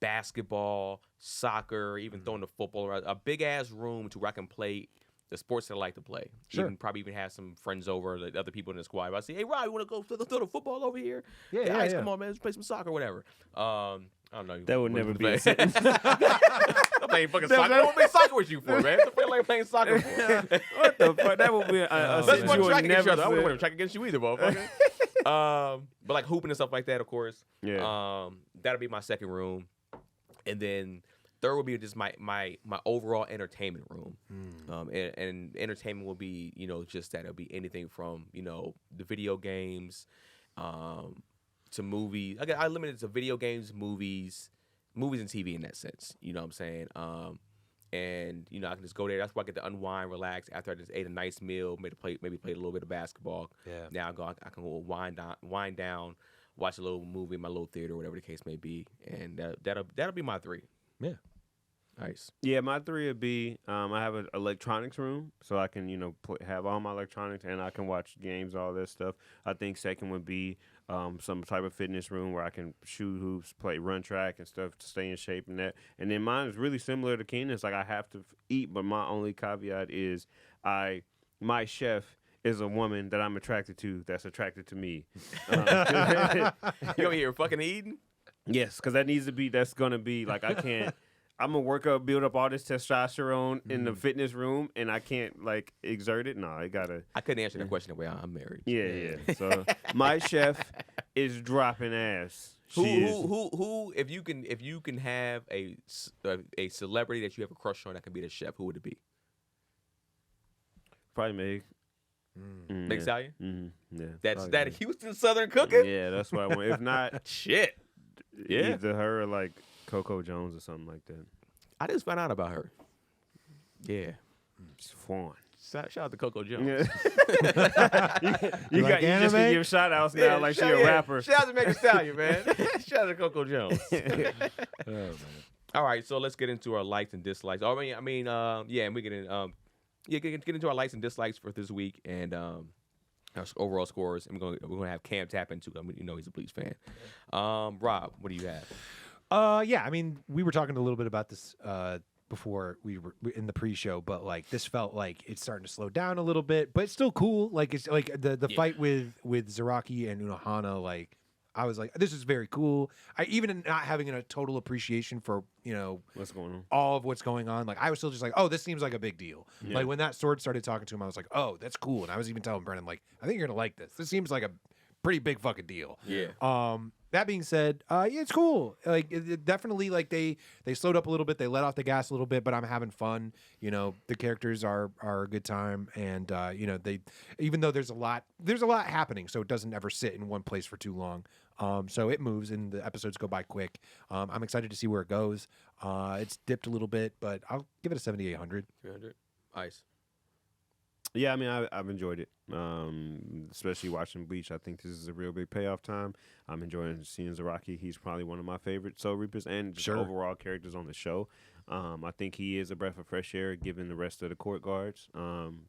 basketball, soccer, even throwing the football around. A big ass room to where I can play the sports that I like to play. Sure. Probably even have some friends over, like other people in the squad. If I say, hey, Rob, you want to go throw the football over here? Yeah, Guys, come on, man, let's play some soccer or whatever. I don't know. That would never be a sentence. I'm playing fucking soccer. I don't play soccer with you for, man. What like playing soccer for? What the fuck? That would be a Let's sentence run you would track against each never other. I wouldn't say. want to track against you either, motherfucker. But like hooping and stuff like that, of course. Yeah. That'll be my second room. And then third would be just my overall entertainment room. And entertainment will be, just that. It'll be anything from, the video games, to movies. I limited it to video games, movies and TV in that sense. You know what I'm saying? And I can just go there. That's where I get to unwind, relax after I just ate a nice meal, maybe play a little bit of basketball. Yeah. Now I can go wind down, watch a little movie in my little theater, whatever the case may be, and that'll be my 3. Yeah. Nice. Yeah, my 3 would be I have an electronics room, so I can have all my electronics and I can watch games, all that stuff. I think second would be some type of fitness room where I can shoot hoops, run track and stuff to stay in shape and that. And then mine is really similar to Keenan's. Like I have to eat, but my only caveat is my chef is a woman that I'm attracted to that's attracted to me. You over here fucking eating? Yes, because that's gonna be like I can't. I'm gonna build up all this testosterone in the fitness room, and I can't like exert it. No, I gotta. I couldn't answer that question the way I'm married. Yeah. So my chef is dropping ass. Who? If you can have a celebrity that you have a crush on that can be the chef, who would it be? Probably Meg. Meg Stallion? Mm-hmm. Yeah. That's probably that Meg. Houston Southern cooking? Yeah, that's what I want. If not, Shit. Yeah. either her or like Coco Jones or something like that. I just found out about her. Yeah. It's fun. Shout out to Coco Jones. Yeah. you like just anime? can give shout outs now like she a rapper. Shout out to Megan Stallion, man. Shout out to Coco Jones. Oh, man. All right, so let's get into our likes and dislikes. And we get into our likes and dislikes for this week and our overall scores. And we're gonna have Cam tap into. He's a Bleach fan. Rob, what do you have? Yeah, I mean, we were talking a little bit about this before we were in the pre-show, but like this felt like it's starting to slow down a little bit, but it's still cool. Like it's like the fight with Zaraki and Unohana, like I was like, this is very cool. I even not having a total appreciation for What's going on? all of what's going on, like I was still just like, oh, this seems like a big deal. Yeah. Like when that sword started talking to him, I was like, oh, that's cool. And I was even telling Brennan, like, I think you're gonna like this. This seems like a pretty big fucking deal. Yeah. That being said, yeah, it's cool. Like it definitely, like they slowed up a little bit. They let off the gas a little bit, but I'm having fun. The characters are a good time, and they, even though there's a lot happening, so it doesn't ever sit in one place for too long. So it moves, and the episodes go by quick. I'm excited to see where it goes. It's dipped a little bit, but I'll give it a 7,800. 300. Ice. Yeah, I mean, I've enjoyed it, especially watching Bleach. I think this is a real big payoff time. I'm enjoying seeing Zaraki. He's probably one of my favorite Soul Reapers and just overall characters on the show. I think he is a breath of fresh air given the rest of the court guards.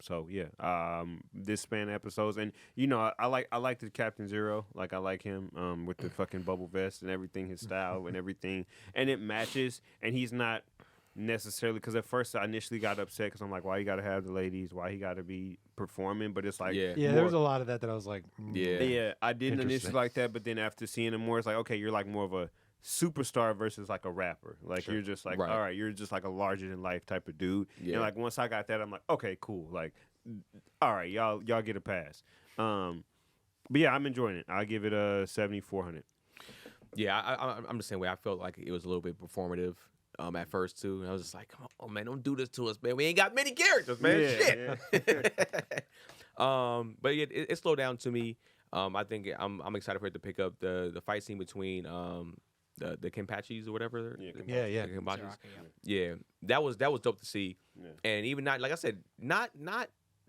So yeah, this span of episodes, and I like the Captain Zero. Like I like him with the fucking bubble vest and everything, his style and everything, and it matches. And he's not necessarily, because at first I initially got upset because I'm like, why you got to have the ladies? Why he got to be performing? But it's like, Yeah. Yeah, there was a lot of that I was like, Yeah. yeah, I didn't Interesting. initially like that, but then after seeing him more, it's like, okay, you're like more of a superstar versus like a rapper. Like you're just like, Right. all right, you're just like a larger than life type of dude. Yeah. And like once I got that, I'm like, okay, cool. Like, all right, y'all get a pass. But yeah, I'm enjoying it. I'll give it a 7,400. Yeah, I'm the same way. I felt like it was a little bit performative at first too. And I was just like, come on, man, don't do this to us, man. We ain't got many characters, man. Yeah, Shit. But yeah, it slowed down to me. I think I'm excited for it to pick up the fight scene between the Kenpachis or whatever. Yeah, yeah. The Kenpachis. Zaraki, yeah. Yeah, that was dope to see. Yeah. And even not, like I said, not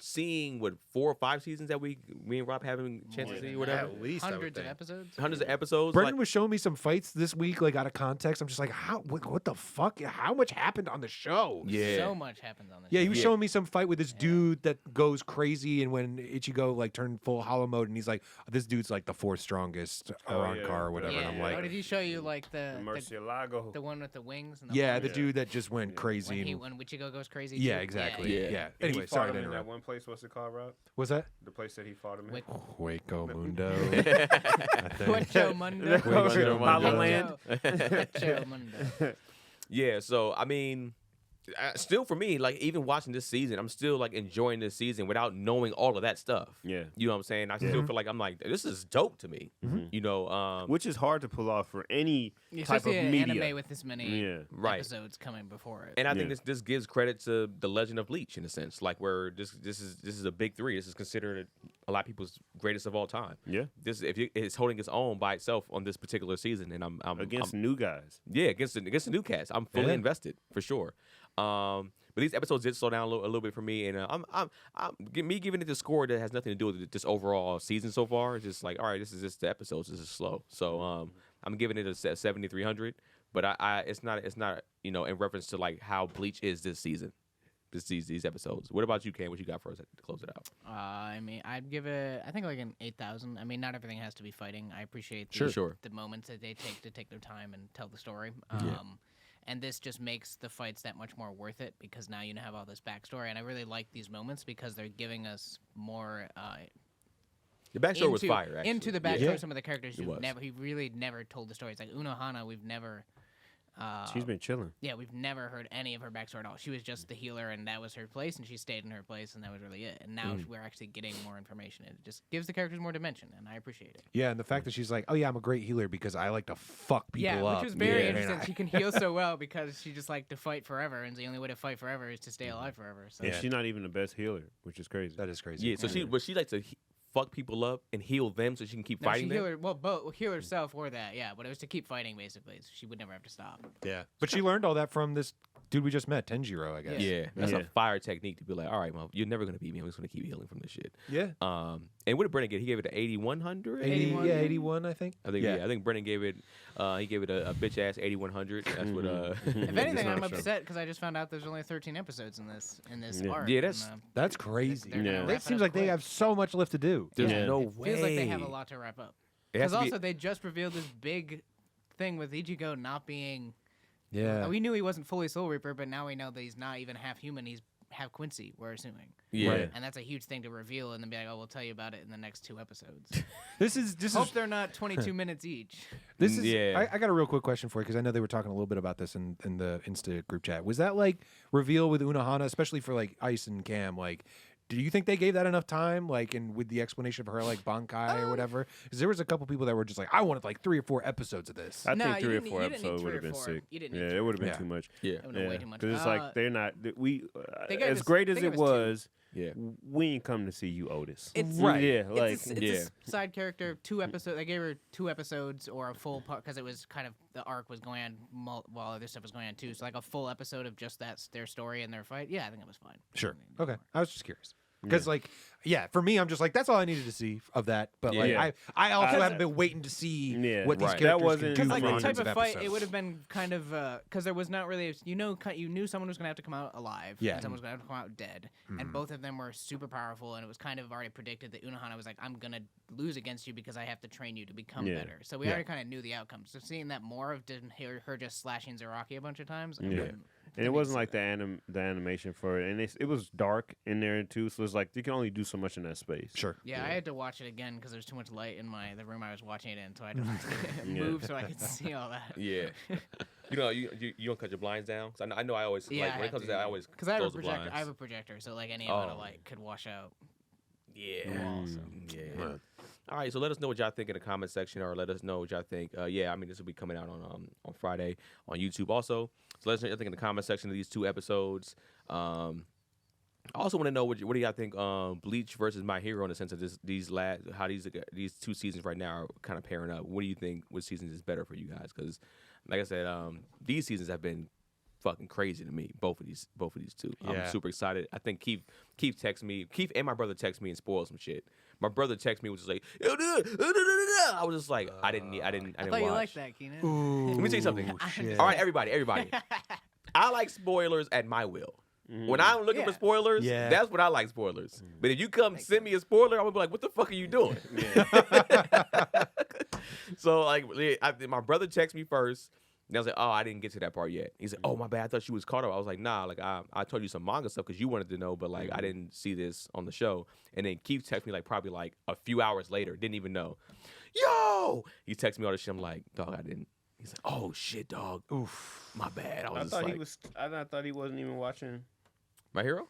seeing what 4 or 5 seasons that me and Rob having a chance to see, whatever. At least I would Hundreds of think. episodes. Hundreds of episodes. Brendan like- was showing me some fights this week, like out of context. I'm just like, how? What the fuck? How much happened on the show? yeah. So much happens on this. Yeah, he show. was showing me some fight with this dude that goes crazy, and when Ichigo like turned full hollow mode, and he's like, "This dude's like the 4th strongest around yeah, car or whatever." Yeah. And I'm Oh, like, did he show you like the Murcielago. the one with the wings? And the "Yeah, horns? the dude that just went crazy." when Wichigo goes crazy. Yeah, too? exactly. Yeah. Yeah. And Anyway, he sorry fought to him in that interrupt. one place. What's it called, Rob? Was that The place that he fought him in? Wick- Hueco Mundo? Hueco Mundo. Hueco Hollow Mundo. Land. Hueco Mundo. Yeah, so I mean, still for me, like even watching this season, I'm still like enjoying this season without knowing all of that stuff. Yeah. You know what I'm saying? I still feel like I'm like, this is dope to me. You know, Which is hard to pull off for any type of Especially an media. anime with this many Yeah. Right. episodes coming before it. and I think Yeah. this gives credit to the Legend of Bleach in a sense, like where this is a big 3. This is considered a lot of people's greatest of all time. Yeah. This it's holding its own by itself on this particular season, and I'm Against I'm- new guys. yeah against the new cast. I'm fully Yeah. invested for sure. But these episodes did slow down a little bit for me, and I'm me giving it the score that has nothing to do with this overall season so far. It's just like, all right, this is just the episodes. This is slow, so I'm giving it a 7,300. But I it's not in reference to like how Bleach is this season. These episodes. What about you, Kane? What you got for us to close it out? I mean, I'd give it, I think like an 8,000. I mean, not everything has to be fighting. I appreciate Sure. the moments that they take to take their time and tell the story. And this just makes the fights that much more worth it because now you have all this backstory. And I really like these moments because they're giving us more The backstory was fire. Actually. into the backstory of some of the characters It who was. he really never told the stories. Like Unohana, we've never. She's been chilling. Yeah, we've never heard any of her backstory at all. She was just the healer, and that was her place, and she stayed in her place, and that was really it. And now we're actually getting more information, and it just gives the characters more dimension, and I appreciate it. Yeah, and the fact that she's like, "Oh yeah, I'm a great healer because I like to fuck people Yeah, up." which was very Yeah. interesting. She can heal so well because she just liked to fight forever, and the only way to fight forever is to stay alive forever. So And she's not even the best healer, which is crazy. That is crazy. Yeah. So she likes to fuck people up and heal them so she can keep no, fighting she them. heal her, both heal herself or that, yeah. But it was to keep fighting basically. So she would never have to stop. Yeah, but she learned all that from this dude we just met, Tenjiro, I guess. Yeah, that's Yeah. a fire technique to be like, all right, well, you're never gonna beat me. I'm just gonna keep healing from this shit. Yeah. And what did Brennan get? He gave it an 8,100. 81. Yeah, 81, I think. I think I think Brennan gave it. He gave it a bitch ass 8,100. That's what. If anything, I'm not sure. upset because I just found out there's only 13 episodes in this Yeah. arc. Yeah, and, that's- That's crazy. they're gonna Yeah. wrap It it seems up like they quick. have so much left to do. There's Yeah. no It way. feels like they have a lot to wrap up. It has Because to be- also they just revealed this big thing with Ichigo not being. Yeah. We knew he wasn't fully Soul Reaper, but now we know that he's not even half human. He's half Quincy. We're assuming. Yeah. Right. And that's a huge thing to reveal, and then be like, "Oh, we'll tell you about it in the next 2 episodes." This is Hope they're not 22 minutes each. This is. Yeah. I got a real quick question for you because I know they were talking a little bit about this in the Insta group chat. Was that like reveal with Unohana, especially for like Ice and Cam? Like, do you think they gave that enough time? Like, and with the explanation of her like Bankai or whatever? Because there was a couple people that were just like, I wanted like 3 or 4 episodes of this. I No, think you 3 or didn't- 4 you didn't need episodes 3 would or have been 4. sick. You didn't need Yeah, 3 it or would have been Yeah. too much. Yeah. It would have way too much. Because it's like they're not. We They gave as us- great they as gave it us 2. was. Yeah. We ain't come to see you, Otis. It's Right. Yeah, like it's yeah. a side character. 2 episodes. I gave her 2 episodes or a full part because it was kind of the arc was going on while other stuff was going on too. So like a full episode of just their story and their fight. Yeah, I think it was fine. Sure. I didn't need Okay. more. I was just curious. Because like, yeah, for me, I'm just like, that's all I needed to see of that. But like, Yeah. I also I- haven't been waiting to see Yeah. what these Right. characters That can wasn't- do Because like for the hundreds type of fight, it episodes. would have been kind of because there was not really you knew someone was gonna have to come out alive. Yeah. And someone was gonna have to come out dead, and both of them were super powerful, and it was kind of already predicted that Unohana was like, I'm gonna lose against you because I have to train you to become Yeah. better. So we Yeah. already kind of knew the outcome. So seeing that more of her just slashing Zaraki a bunch of times, Yeah. And it wasn't like the animation for it, and it was dark in there too. So it's like you can only do so much in that space. Sure. Yeah, I had to watch it again because there's too much light in the room I was watching it in, so I had to move so I could see all that. Yeah. You know, you don't cut your blinds down. 'Cause I know I always Yeah, like when it comes to that, I always because I have a close the projector. blinds. I have a projector, so like any amount of Oh. light could wash out. Yeah. Yeah. All right, so let us know what y'all think in the comment section, or let us know what y'all think. Yeah, I mean, this will be coming out on Friday on YouTube also. So let us know what y'all think in the comment section of these 2 episodes. I also want to know what do y'all think Bleach versus My Hero in the sense of how these 2 seasons right now are kind of pairing up. What do you think? What seasons is better for you guys? Because like I said, these seasons have been fucking crazy to me. Both of these 2. I'm Yeah. super excited. I think Keith texted me. Keith and my brother texted me and spoiled some shit. My brother texted me, was just like, I was just like, I didn't I thought watch. you liked that, Keenan. Let me tell you something. Shit. All right, everybody. I like spoilers at my will. When I'm looking for Yeah. spoilers, Yeah. that's when I like spoilers. But if you come send me a spoiler, I'm gonna be like, what the fuck are you doing? So like, my brother texted me first. And I was like, oh, I didn't get to that part yet. He said, oh, my bad. I thought she was caught up. I was like, nah, like I told you some manga stuff because you wanted to know, but like I didn't see this on the show. And then Keith texted me like probably like a few hours later, didn't even know. Yo, he texted me all this shit. I'm like, dog, I didn't. He's like, oh shit, dog. Oof, my bad. I was just like, I thought he wasn't even watching. My Hero?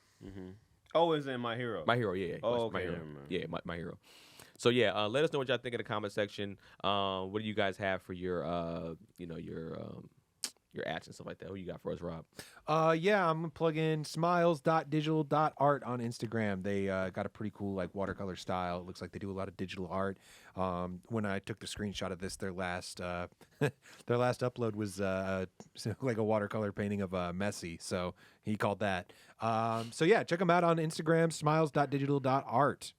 Oh, is it My Hero? My Hero, yeah. Oh, My okay, Hero. never mind. Yeah, my Hero. So yeah, let us know what y'all think in the comment section. What do you guys have for your your ads and stuff like that? Who you got for us, Rob? Yeah, I'm gonna plug in smiles.digital.art on Instagram. They got a pretty cool like watercolor style. It looks like they do a lot of digital art. When I took the screenshot of this, their last their last upload was like a watercolor painting of Messi. So he called that. So yeah, check them out on Instagram, smiles.digital.art.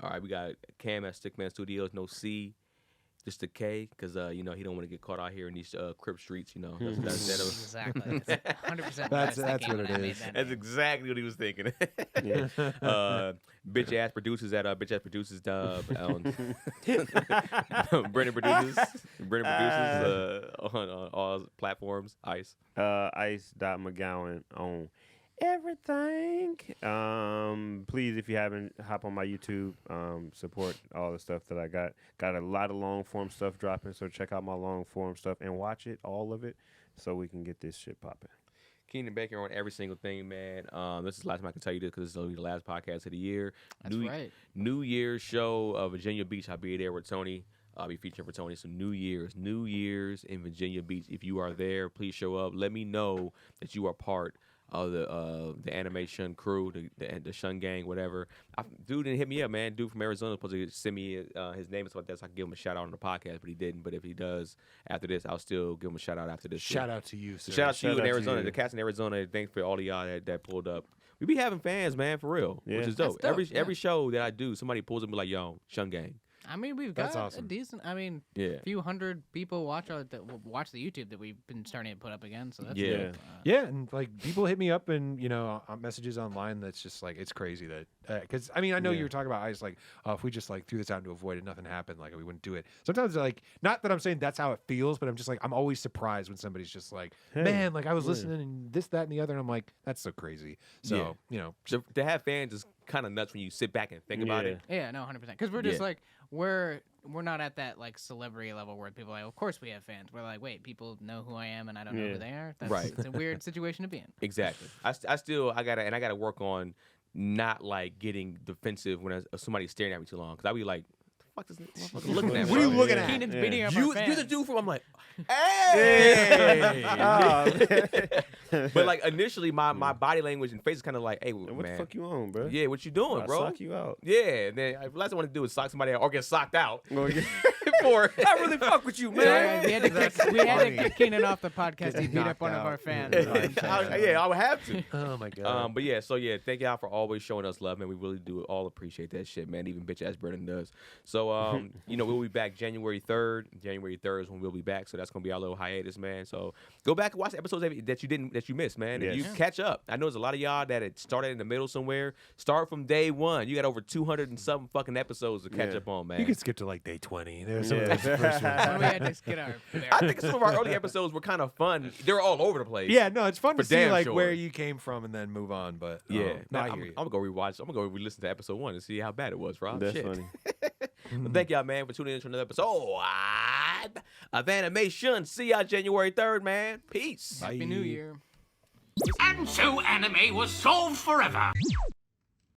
All right, we got Cam at Stickman Studios, no C, just a K, because he don't want to get caught out here in these Crip streets. That's Exactly. 100%. That's what it is. That's exactly what he was thinking. Bitch ass produces at Bitch ass produces dub. Brennan produces. On all platforms. Ice. Ice.McGowan on everything. Please, if you haven't, hop on my YouTube. Support all the stuff that I got. Got a lot of long form stuff dropping, so check out my long form stuff and watch it, all of it, so we can get this shit popping. Keenan Baker on every single thing, man. This is the last time I can tell you this because this will be the last podcast of the year. That's right. New Year's show of Virginia Beach. I'll be there with Tony. I'll be featuring for Tony. So New Year's in Virginia Beach. If you are there, please show up. Let me know that you are part of the Animeshun crew, the Shun gang, whatever. Dude didn't hit me up, man. Dude from Arizona was supposed to send me his name and stuff like that so I can give him a shout out on the podcast, but he didn't. But if he does after this, I'll still give him a shout out after this. Shout out to you, sir. Shout out to you in out to Arizona. you. The cats in Arizona. Thanks for all of y'all that pulled up. We be having fans, man, for real, Yeah. which is dope. That's dope, Every show that I do, somebody pulls up and be like, yo, Shun gang. I mean, we've That's got awesome. a decent. I mean, Yeah. a few hundred people watch the YouTube that we've been starting to put up again. So that's Yeah. dope. Yeah, and like people hit me up and messages online. That's just like it's crazy that because I mean I know you were talking about ice like if we just like threw this out to avoid it, nothing happened. Like we wouldn't do it. Sometimes like not that I'm saying that's how it feels, but I'm just like I'm always surprised when somebody's just like, man, like I was listening and this, that, and the other, and I'm like that's so crazy. So To have fans is kind of nuts when you sit back and think about it. Yeah, no, 100%. Because we're just Yeah. like we're not at that like celebrity level where people are like, of course we have fans. We're like, wait, people know who I am and I don't know who they are. That's, Right. It's a weird situation to be in. Exactly. I gotta work on not like getting defensive when somebody's staring at me too long because I be like, the fuck is this motherfucker looking at me? What are you looking at? Keenan's beating up our You're fans. the dude from. I'm like, hey. But like initially, my body language and face is kind of like, hey, What man, the fuck you on, bro? yeah, what you doing, I'll bro? sock you out. Yeah, and then last thing I want to do is sock somebody out or get socked out. Oh, yeah. For I really fuck with you, So, man. we had to kick Keenan off the podcast. He beat up knocked one of out. our fans. I would have to. oh my god. But yeah, thank y'all for always showing us love, man. We really do all appreciate that shit, man. Even bitch ass Brennan does. So, we'll be back January 3rd. January 3rd is when we'll be back. So that's gonna be our little hiatus, man. So go back and watch the episodes that that you missed, man. And you Yes. catch up. I know there's a lot of y'all that had started in the middle somewhere. Start from day one. You got over 200 and something fucking episodes to catch Yeah. up on, man. You can skip to like day 20. There's some Yeah. of those first ones. When we had to get our I think some of our early episodes were kind of fun. They're all over the place. Yeah, no, it's fun For to see damn like sure. where you came from and then move on. But Yeah. no, Man, I I'm, hear you. I'm gonna go rewatch. I'm gonna go re-listen to episode 1 and see how bad it was, Rob. That's Shit. funny. Well, thank y'all, man, for tuning in to another episode of Animeshun. See y'all January 3rd, man. Peace. Happy New Year. And so anime was solved forever.